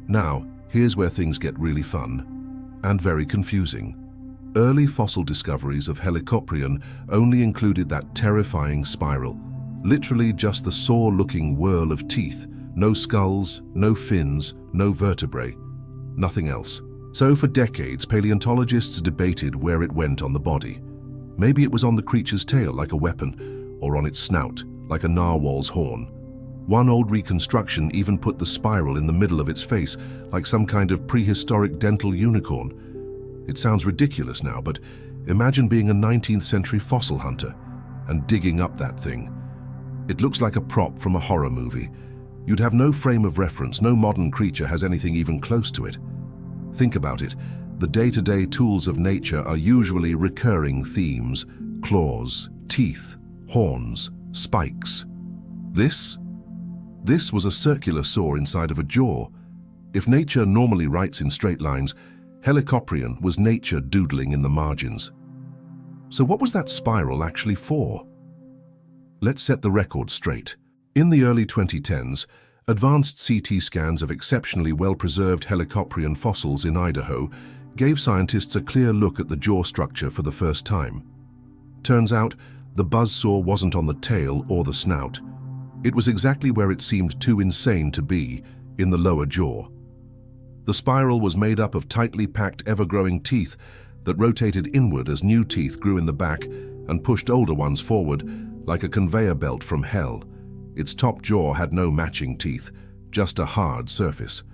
Now, here's where things get really fun and very confusing. Early fossil discoveries of Helicoprion only included that terrifying spiral, literally just the saw-looking whirl of teeth, no skulls, no fins, no vertebrae, nothing else. So for decades, paleontologists debated where it went on the body. Maybe it was on the creature's tail like a weapon, or on its snout like a narwhal's horn. One old reconstruction even put the spiral in the middle of its face, like some kind of prehistoric dental unicorn. It sounds ridiculous now, but imagine being a 19th century fossil hunter and digging up that thing. It looks like a prop from a horror movie. You'd have no frame of reference, no modern creature has anything even close to it. Think about it. The day-to-day tools of nature are usually recurring themes: claws, teeth, horns, spikes. This was a circular saw inside of a jaw. If nature normally writes in straight lines, Helicoprion was nature doodling in the margins. So what was that spiral actually for? Let's set the record straight. In the early 2010s, advanced CT scans of exceptionally well-preserved Helicoprion fossils in Idaho gave scientists a clear look at the jaw structure for the first time. Turns out, the buzzsaw wasn't on the tail or the snout. It was exactly where it seemed too insane to be, in the lower jaw. The spiral was made up of tightly packed, ever-growing teeth that rotated inward as new teeth grew in the back and pushed older ones forward like a conveyor belt from hell. Its top jaw had no matching teeth, just a hard surface.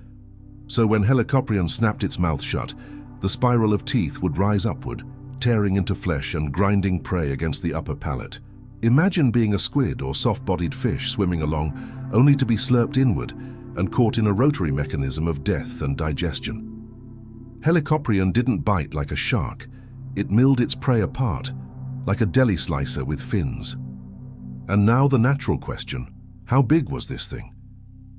So when Helicoprion snapped its mouth shut, the spiral of teeth would rise upward, tearing into flesh and grinding prey against the upper palate. Imagine being a squid or soft-bodied fish swimming along, only to be slurped inward and caught in a rotary mechanism of death and digestion. Helicoprion didn't bite like a shark. It milled its prey apart, like a deli slicer with fins. And now the natural question: how big was this thing?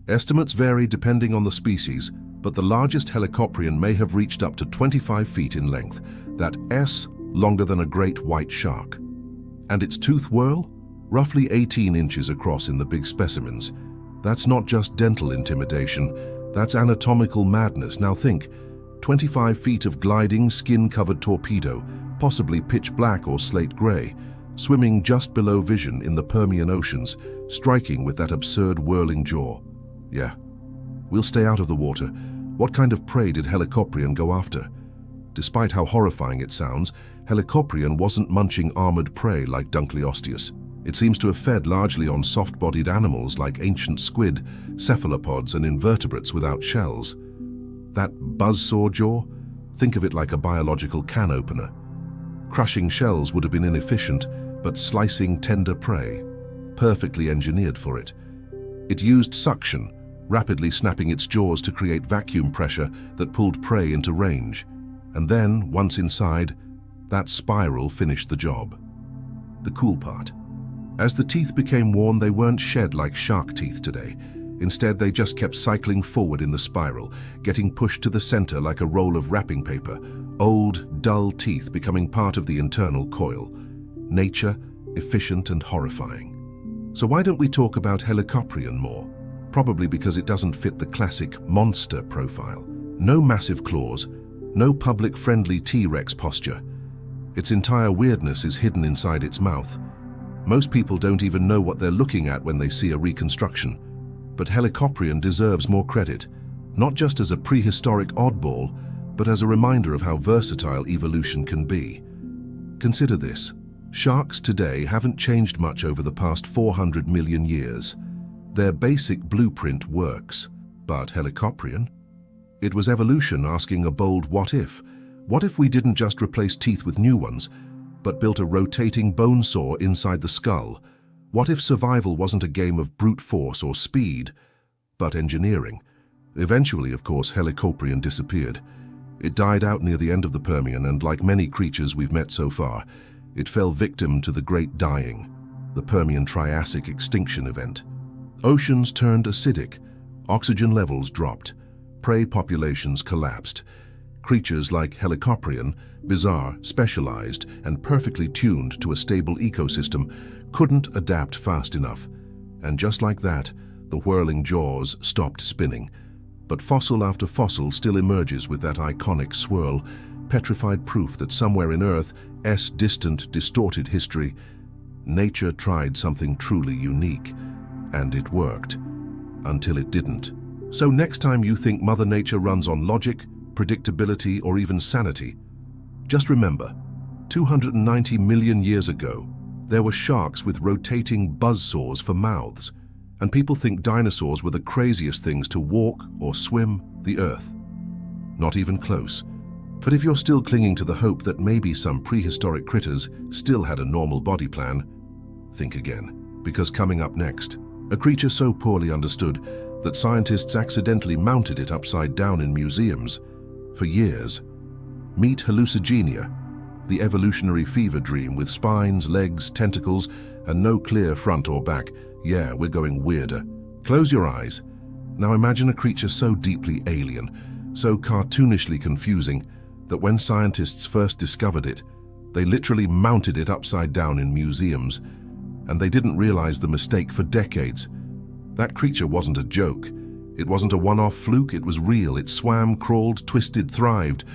Estimates vary depending on the species, but the largest Helicoprion may have reached up to 25 feet in length, that S longer than a great white shark. And its tooth whirl? Roughly 18 inches across in the big specimens. That's not just dental intimidation, that's anatomical madness. Now think, 25 feet of gliding, skin-covered torpedo, possibly pitch black or slate gray, swimming just below vision in the Permian oceans, striking with that absurd whirling jaw. Yeah, we'll stay out of the water. What kind of prey did Helicoprion go after? Despite how horrifying it sounds, Helicoprion wasn't munching armored prey like Dunkleosteus. It seems to have fed largely on soft-bodied animals like ancient squid, cephalopods, and invertebrates without shells. That buzzsaw jaw? Think of it like a biological can opener. Crushing shells would have been inefficient, but slicing tender prey, perfectly engineered for it. It used suction, rapidly snapping its jaws to create vacuum pressure that pulled prey into range. And then, once inside, that spiral finished the job. The cool part. As the teeth became worn, they weren't shed like shark teeth today. Instead, they just kept cycling forward in the spiral, getting pushed to the center like a roll of wrapping paper, old, dull teeth becoming part of the internal coil. Nature, efficient and horrifying. So why don't we talk about Helicoprion more? Probably because it doesn't fit the classic monster profile. No massive claws, no public-friendly T-Rex posture. Its entire weirdness is hidden inside its mouth. Most people don't even know what they're looking at when they see a reconstruction. But Helicoprion deserves more credit, not just as a prehistoric oddball, but as a reminder of how versatile evolution can be. Consider this. Sharks today haven't changed much over the past 400 million years. Their basic blueprint works. But Helicoprion? It was evolution asking a bold what if. What if we didn't just replace teeth with new ones, but built a rotating bone saw inside the skull? What if survival wasn't a game of brute force or speed, but engineering? Eventually, of course, Helicoprion disappeared. It died out near the end of the Permian, and like many creatures we've met so far, it fell victim to the Great Dying, the Permian Triassic extinction event. Oceans turned acidic, oxygen levels dropped, prey populations collapsed. Creatures like Helicoprion, bizarre, specialized, and perfectly tuned to a stable ecosystem, couldn't adapt fast enough. And just like that, the whirling jaws stopped spinning. But fossil after fossil still emerges with that iconic swirl, petrified proof that somewhere in Earth's distant, distorted history, nature tried something truly unique. And it worked. Until it didn't. So next time you think Mother Nature runs on logic, predictability, or even sanity, just remember, 290 million years ago, there were sharks with rotating buzzsaws for mouths, and people think dinosaurs were the craziest things to walk or swim the Earth. Not even close. But if you're still clinging to the hope that maybe some prehistoric critters still had a normal body plan, think again. Because coming up next, a creature so poorly understood that scientists accidentally mounted it upside down in museums for years. Meet hallucigenia, the evolutionary fever dream with spines, legs, tentacles, and no clear front or back. Yeah, we're going weirder. Close your eyes. Now imagine a creature so deeply alien, so cartoonishly confusing, that when scientists first discovered it, they literally mounted it upside down in museums, and they didn't realize the mistake for decades. That creature wasn't a joke. It wasn't a one-off fluke, it was real. It swam, crawled, twisted, thrived,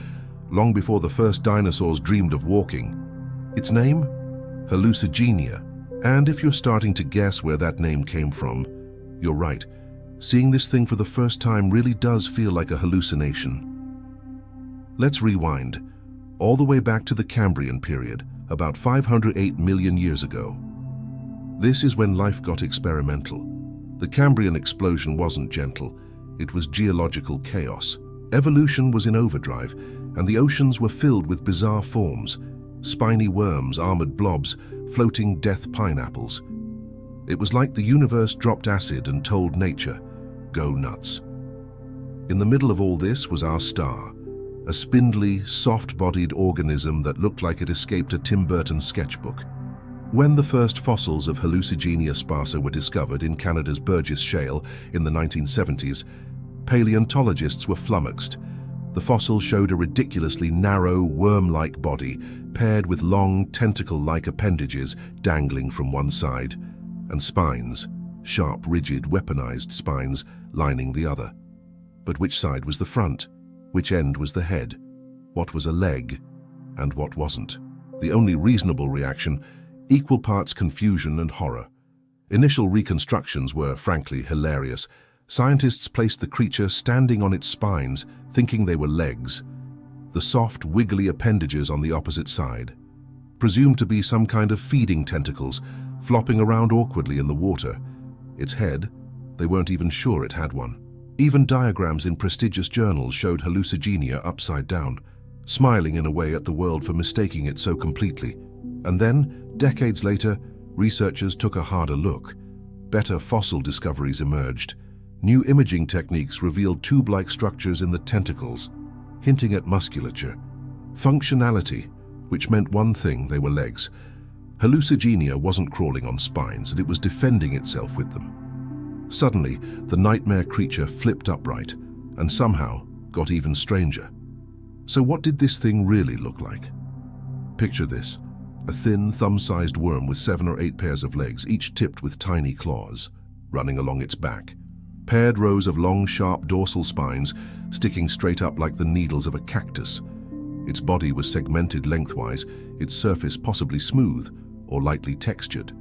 long before the first dinosaurs dreamed of walking. Its name? Hallucigenia. And if you're starting to guess where that name came from, you're right. Seeing this thing for the first time really does feel like a hallucination. Let's rewind, all the way back to the Cambrian period, about 508 million years ago. This is when life got experimental. The Cambrian explosion wasn't gentle, it was geological chaos. Evolution was in overdrive, and the oceans were filled with bizarre forms, spiny worms, armored blobs, floating death pineapples. It was like the universe dropped acid and told nature, go nuts. In the middle of all this was our star, a spindly, soft-bodied organism that looked like it escaped a Tim Burton sketchbook. When the first fossils of Hallucigenia sparsa were discovered in Canada's Burgess Shale in the 1970s, paleontologists were flummoxed. The fossil showed a ridiculously narrow, worm-like body, paired with long, tentacle-like appendages dangling from one side, and spines, sharp, rigid, weaponized spines, lining the other. But which side was the front? Which end was the head? What was a leg? And what wasn't? The only reasonable reaction, equal parts confusion and horror. Initial reconstructions were, frankly, hilarious. Scientists placed the creature standing on its spines, thinking they were legs. The soft, wiggly appendages on the opposite side, presumed to be some kind of feeding tentacles, flopping around awkwardly in the water. Its head, they weren't even sure it had one. Even diagrams in prestigious journals showed hallucigenia upside down, smiling in a way at the world for mistaking it so completely. And then, decades later, researchers took a harder look. Better fossil discoveries emerged. New imaging techniques revealed tube-like structures in the tentacles, hinting at musculature. Functionality, which meant one thing: they were legs. Hallucigenia wasn't crawling on spines, and it was defending itself with them. Suddenly, the nightmare creature flipped upright, and somehow got even stranger. So what did this thing really look like? Picture this: a thin, thumb-sized worm with 7 or 8 pairs of legs, each tipped with tiny claws, running along its back. Paired rows of long, sharp dorsal spines sticking straight up like the needles of a cactus. Its body was segmented lengthwise, its surface possibly smooth or lightly textured.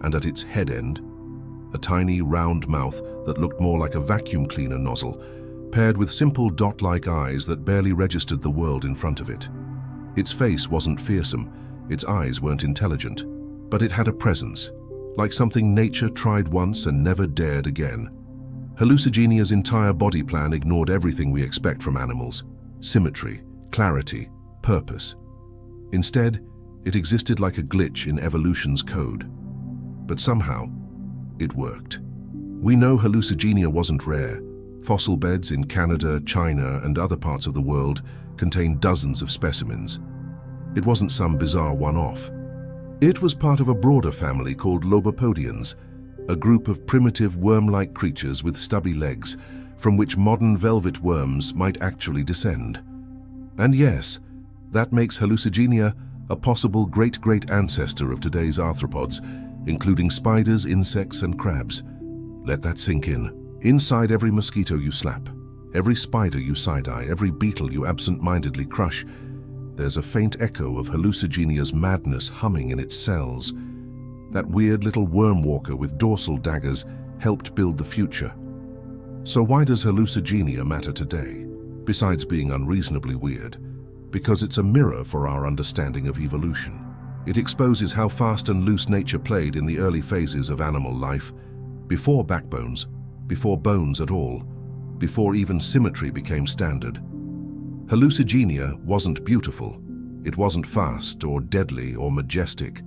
And at its head end, a tiny, round mouth that looked more like a vacuum cleaner nozzle, paired with simple dot-like eyes that barely registered the world in front of it. Its face wasn't fearsome, its eyes weren't intelligent, but it had a presence, like something nature tried once and never dared again. Hallucigenia's entire body plan ignored everything we expect from animals: symmetry, clarity, purpose. Instead, it existed like a glitch in evolution's code. But somehow, it worked. We know hallucigenia wasn't rare. Fossil beds in Canada, China, and other parts of the world contain dozens of specimens. It wasn't some bizarre one-off. It was part of a broader family called Lobopodians, a group of primitive worm-like creatures with stubby legs, from which modern velvet worms might actually descend. And yes, that makes hallucigenia a possible great-great ancestor of today's arthropods, including spiders, insects, and crabs. Let that sink in. Inside every mosquito you slap, every spider you side-eye, every beetle you absent-mindedly crush, there's a faint echo of hallucigenia's madness humming in its cells. That weird little worm walker with dorsal daggers helped build the future. So why does hallucigenia matter today, besides being unreasonably weird? Because it's a mirror for our understanding of evolution. It exposes how fast and loose nature played in the early phases of animal life, before backbones, before bones at all, before even symmetry became standard. Hallucigenia wasn't beautiful. It wasn't fast or deadly or majestic.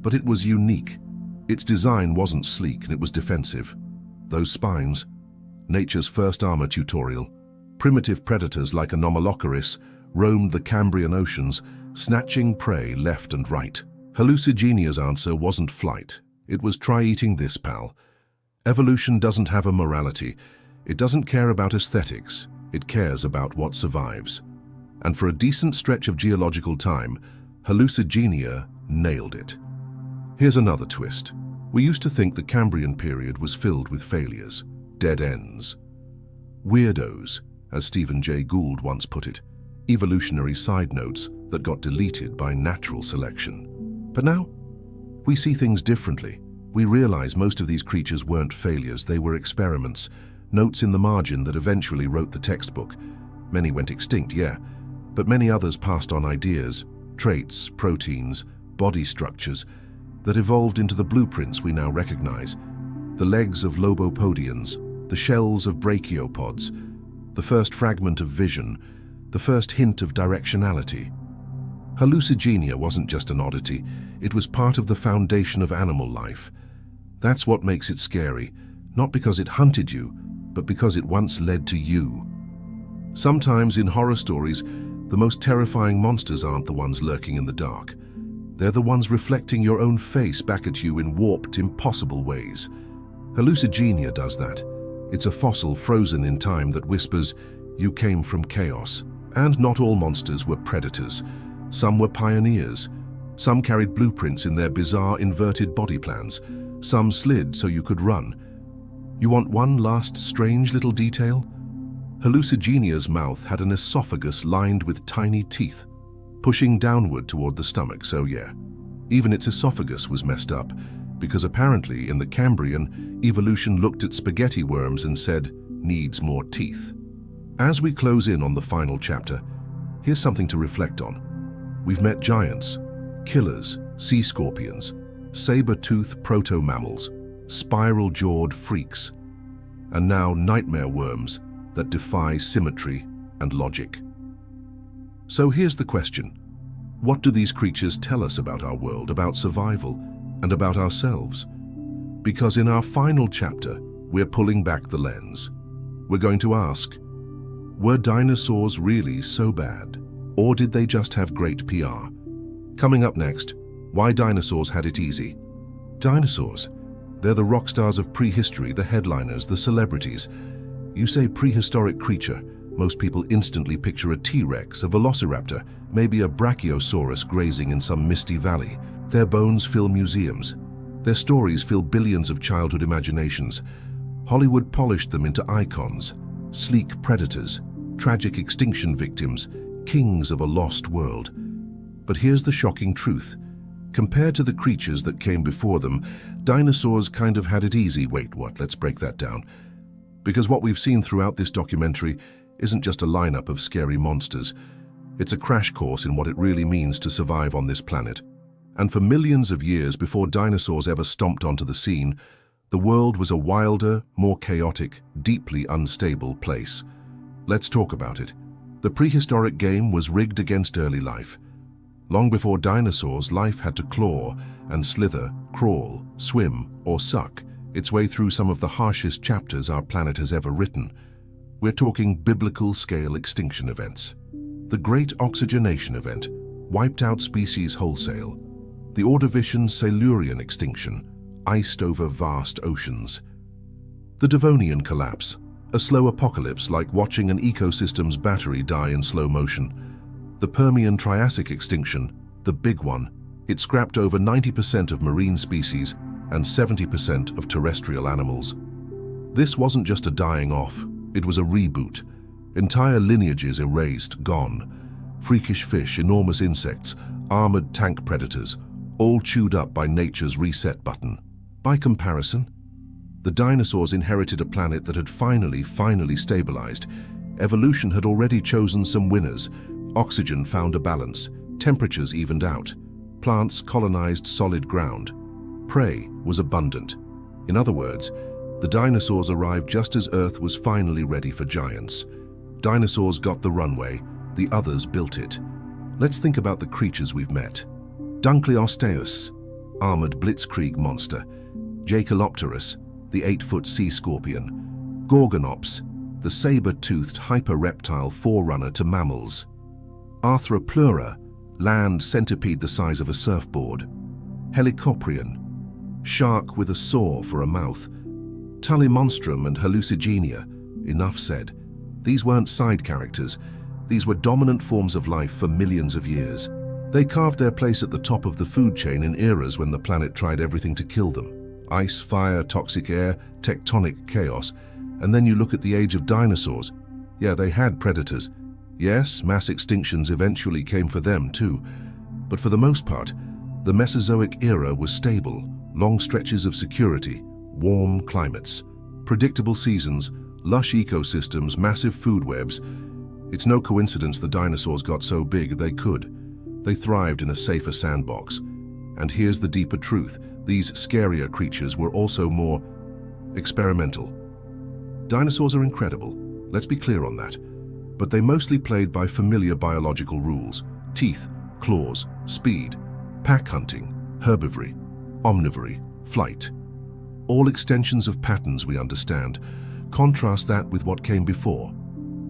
But it was unique. Its design wasn't sleek, and it was defensive. Those spines, nature's first armor tutorial, primitive predators like Anomalocaris roamed the Cambrian oceans, snatching prey left and right. Hallucigenia's answer wasn't flight. It was try eating this, pal. Evolution doesn't have a morality. It doesn't care about aesthetics. It cares about what survives. And for a decent stretch of geological time, hallucigenia nailed it. Here's another twist. We used to think the Cambrian period was filled with failures, dead ends. Weirdos, as Stephen Jay Gould once put it, evolutionary side notes that got deleted by natural selection. But now, we see things differently. We realize most of these creatures weren't failures, they were experiments, notes in the margin that eventually wrote the textbook. Many went extinct, yeah, but many others passed on ideas, traits, proteins, body structures, that evolved into the blueprints we now recognize. The legs of Lobopodians, the shells of brachiopods, the first fragment of vision, the first hint of directionality. Hallucigenia wasn't just an oddity, it was part of the foundation of animal life. That's what makes it scary, not because it hunted you, but because it once led to you. Sometimes in horror stories, the most terrifying monsters aren't the ones lurking in the dark. They're the ones reflecting your own face back at you in warped, impossible ways. Hallucigenia does that. It's a fossil frozen in time that whispers, "You came from chaos." And not all monsters were predators. Some were pioneers. Some carried blueprints in their bizarre inverted body plans. Some slid so you could run. You want one last strange little detail? Hallucigenia's mouth had an esophagus lined with tiny teeth, pushing downward toward the stomach, so yeah, even its esophagus was messed up. Because apparently in the Cambrian, evolution looked at spaghetti worms and said, needs more teeth. As we close in on the final chapter, here's something to reflect on. We've met giants, killers, sea scorpions, saber-toothed proto-mammals, spiral-jawed freaks, and now nightmare worms that defy symmetry and logic. So here's the question. What do these creatures tell us about our world, about survival, and about ourselves? Because in our final chapter, we're pulling back the lens. We're going to ask, were dinosaurs really so bad? Or did they just have great PR? Coming up next, why dinosaurs had it easy. Dinosaurs, they're the rock stars of prehistory, the headliners, the celebrities. You say prehistoric creature, most people instantly picture a T-Rex, a velociraptor, maybe a brachiosaurus grazing in some misty valley. Their bones fill museums. Their stories fill billions of childhood imaginations. Hollywood polished them into icons, sleek predators, tragic extinction victims, kings of a lost world. But here's the shocking truth. Compared to the creatures that came before them, dinosaurs kind of had it easy. Wait, what? Let's break that down. Because what we've seen throughout this documentary isn't just a lineup of scary monsters. It's a crash course in what it really means to survive on this planet. And for millions of years before dinosaurs ever stomped onto the scene, the world was a wilder, more chaotic, deeply unstable place. Let's talk about it. The prehistoric game was rigged against early life. Long before dinosaurs, life had to claw and slither, crawl, swim, or suck its way through some of the harshest chapters our planet has ever written. We're talking biblical-scale extinction events. The Great Oxygenation Event wiped out species wholesale. The Ordovician Silurian extinction iced over vast oceans. The Devonian collapse, a slow apocalypse like watching an ecosystem's battery die in slow motion. The Permian Triassic extinction, the big one, it scrapped over 90% of marine species and 70% of terrestrial animals. This wasn't just a dying off, it was a reboot. Entire lineages erased, gone. Freakish fish, enormous insects, armored tank predators, all chewed up by nature's reset button. By comparison, the dinosaurs inherited a planet that had finally stabilized. Evolution had already chosen some winners. Oxygen found a balance, temperatures evened out, plants colonized solid ground. Prey was abundant. In other words, the dinosaurs arrived just as Earth was finally ready for giants. Dinosaurs got the runway, the others built it. Let's think about the creatures we've met. Dunkleosteus, armored blitzkrieg monster. Jacalopterus, the 8-foot sea scorpion. Gorgonops, the saber-toothed hyper-reptile forerunner to mammals. Arthropleura, land centipede the size of a surfboard. Helicoprion, shark with a saw for a mouth. Tullimonstrum and Hallucigenia, enough said. These weren't side characters. These were dominant forms of life for millions of years. They carved their place at the top of the food chain in eras when the planet tried everything to kill them. Ice, fire, toxic air, tectonic chaos. And then you look at the age of dinosaurs. Yeah, they had predators. Yes, mass extinctions eventually came for them too. But for the most part, the Mesozoic era was stable. Long stretches of security, warm climates, predictable seasons, lush ecosystems, massive food webs. It's no coincidence the dinosaurs got so big they could. They thrived in a safer sandbox. And here's the deeper truth. These scarier creatures were also more experimental. Dinosaurs are incredible, let's be clear on that. But they mostly played by familiar biological rules: teeth, claws, speed, pack hunting, herbivory, omnivory, flight. All extensions of patterns we understand. Contrast that with what came before.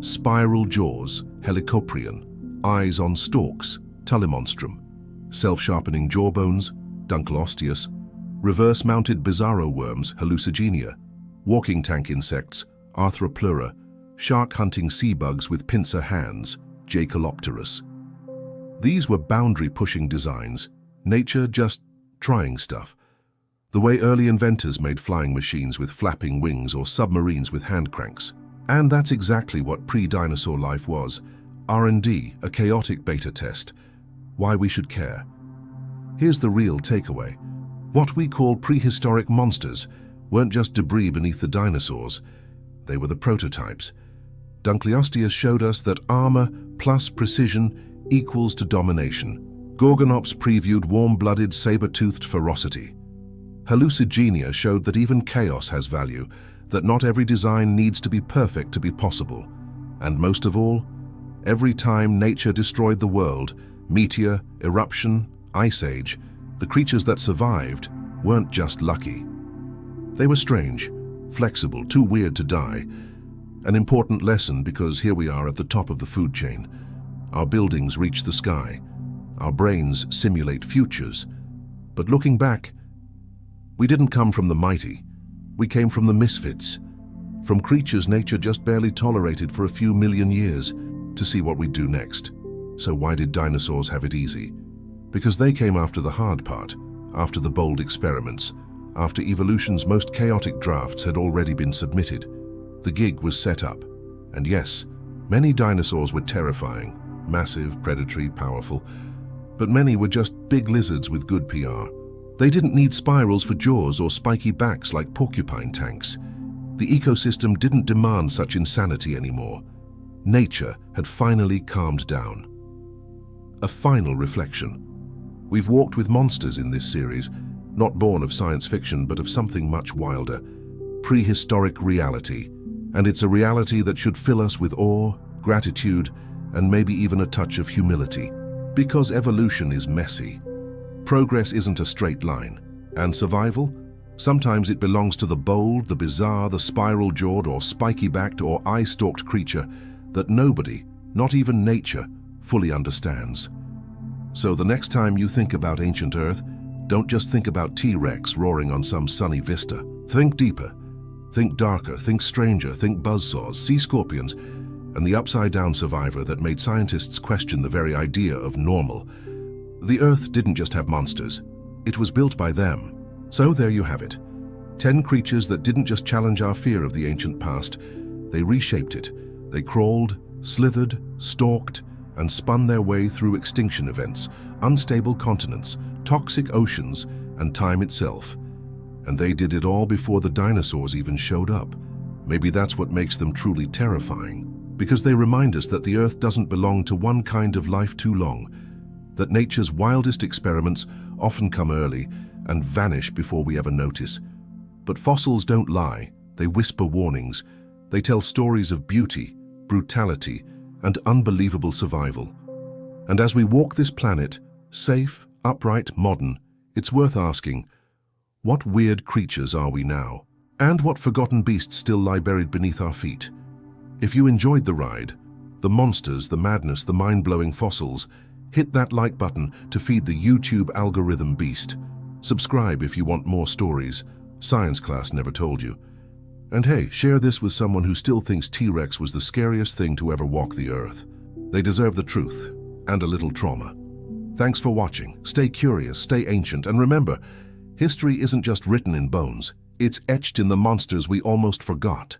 Spiral jaws, Helicoprion, eyes on stalks, Tullimonstrum, self-sharpening jawbones, Dunkleosteus, reverse-mounted bizarro worms, Hallucigenia, walking tank insects, Arthropleura, shark-hunting sea bugs with pincer hands, Jacalopterus. These were boundary-pushing designs, nature just trying stuff. The way early inventors made flying machines with flapping wings or submarines with hand cranks. And that's exactly what pre-dinosaur life was. R&D, a chaotic beta test. Why we should care. Here's the real takeaway. What we call prehistoric monsters weren't just debris beneath the dinosaurs. They were the prototypes. Dunkleosteus showed us that armor plus precision equals to domination. Gorgonops previewed warm-blooded, saber-toothed ferocity. Hallucigenia showed that even chaos has value, that not every design needs to be perfect to be possible. And most of all, every time nature destroyed the world, meteor, eruption, ice age, the creatures that survived weren't just lucky. They were strange, flexible, too weird to die. An important lesson because here we are at the top of the food chain. Our buildings reach the sky. Our brains simulate futures. But looking back, we didn't come from the mighty. We came from the misfits. From creatures nature just barely tolerated for a few million years to see what we'd do next. So why did dinosaurs have it easy? Because they came after the hard part, after the bold experiments, after evolution's most chaotic drafts had already been submitted. The gig was set up. And yes, many dinosaurs were terrifying, massive, predatory, powerful, but many were just big lizards with good PR. They didn't need spirals for jaws or spiky backs like porcupine tanks. The ecosystem didn't demand such insanity anymore. Nature had finally calmed down. A final reflection. We've walked with monsters in this series, not born of science fiction but of something much wilder. Prehistoric reality. And it's a reality that should fill us with awe, gratitude, and maybe even a touch of humility. Because evolution is messy. Progress isn't a straight line. And survival? Sometimes it belongs to the bold, the bizarre, the spiral-jawed or spiky-backed or eye-stalked creature that nobody, not even nature, fully understands. So the next time you think about ancient Earth, don't just think about T-Rex roaring on some sunny vista. Think deeper. Think darker, think stranger, think buzzsaws, sea scorpions, and the upside-down survivor that made scientists question the very idea of normal. The Earth didn't just have monsters. It was built by them. So there you have it. 10 creatures that didn't just challenge our fear of the ancient past. They reshaped it. They crawled, slithered, stalked, and spun their way through extinction events, unstable continents, toxic oceans, and time itself. And they did it all before the dinosaurs even showed up. Maybe that's what makes them truly terrifying. Because they remind us that the Earth doesn't belong to one kind of life too long, that nature's wildest experiments often come early and vanish before we ever notice. But fossils don't lie, they whisper warnings. They tell stories of beauty, brutality, and unbelievable survival. And as we walk this planet, safe, upright, modern, it's worth asking, what weird creatures are we now? And what forgotten beasts still lie buried beneath our feet? If you enjoyed the ride, the monsters, the madness, the mind-blowing fossils, hit that like button to feed the YouTube algorithm beast. Subscribe if you want more stories science class never told you. And hey, share this with someone who still thinks T-Rex was the scariest thing to ever walk the Earth. They deserve the truth and a little trauma. Thanks for watching. Stay curious, stay ancient, and remember, history isn't just written in bones, it's etched in the monsters we almost forgot.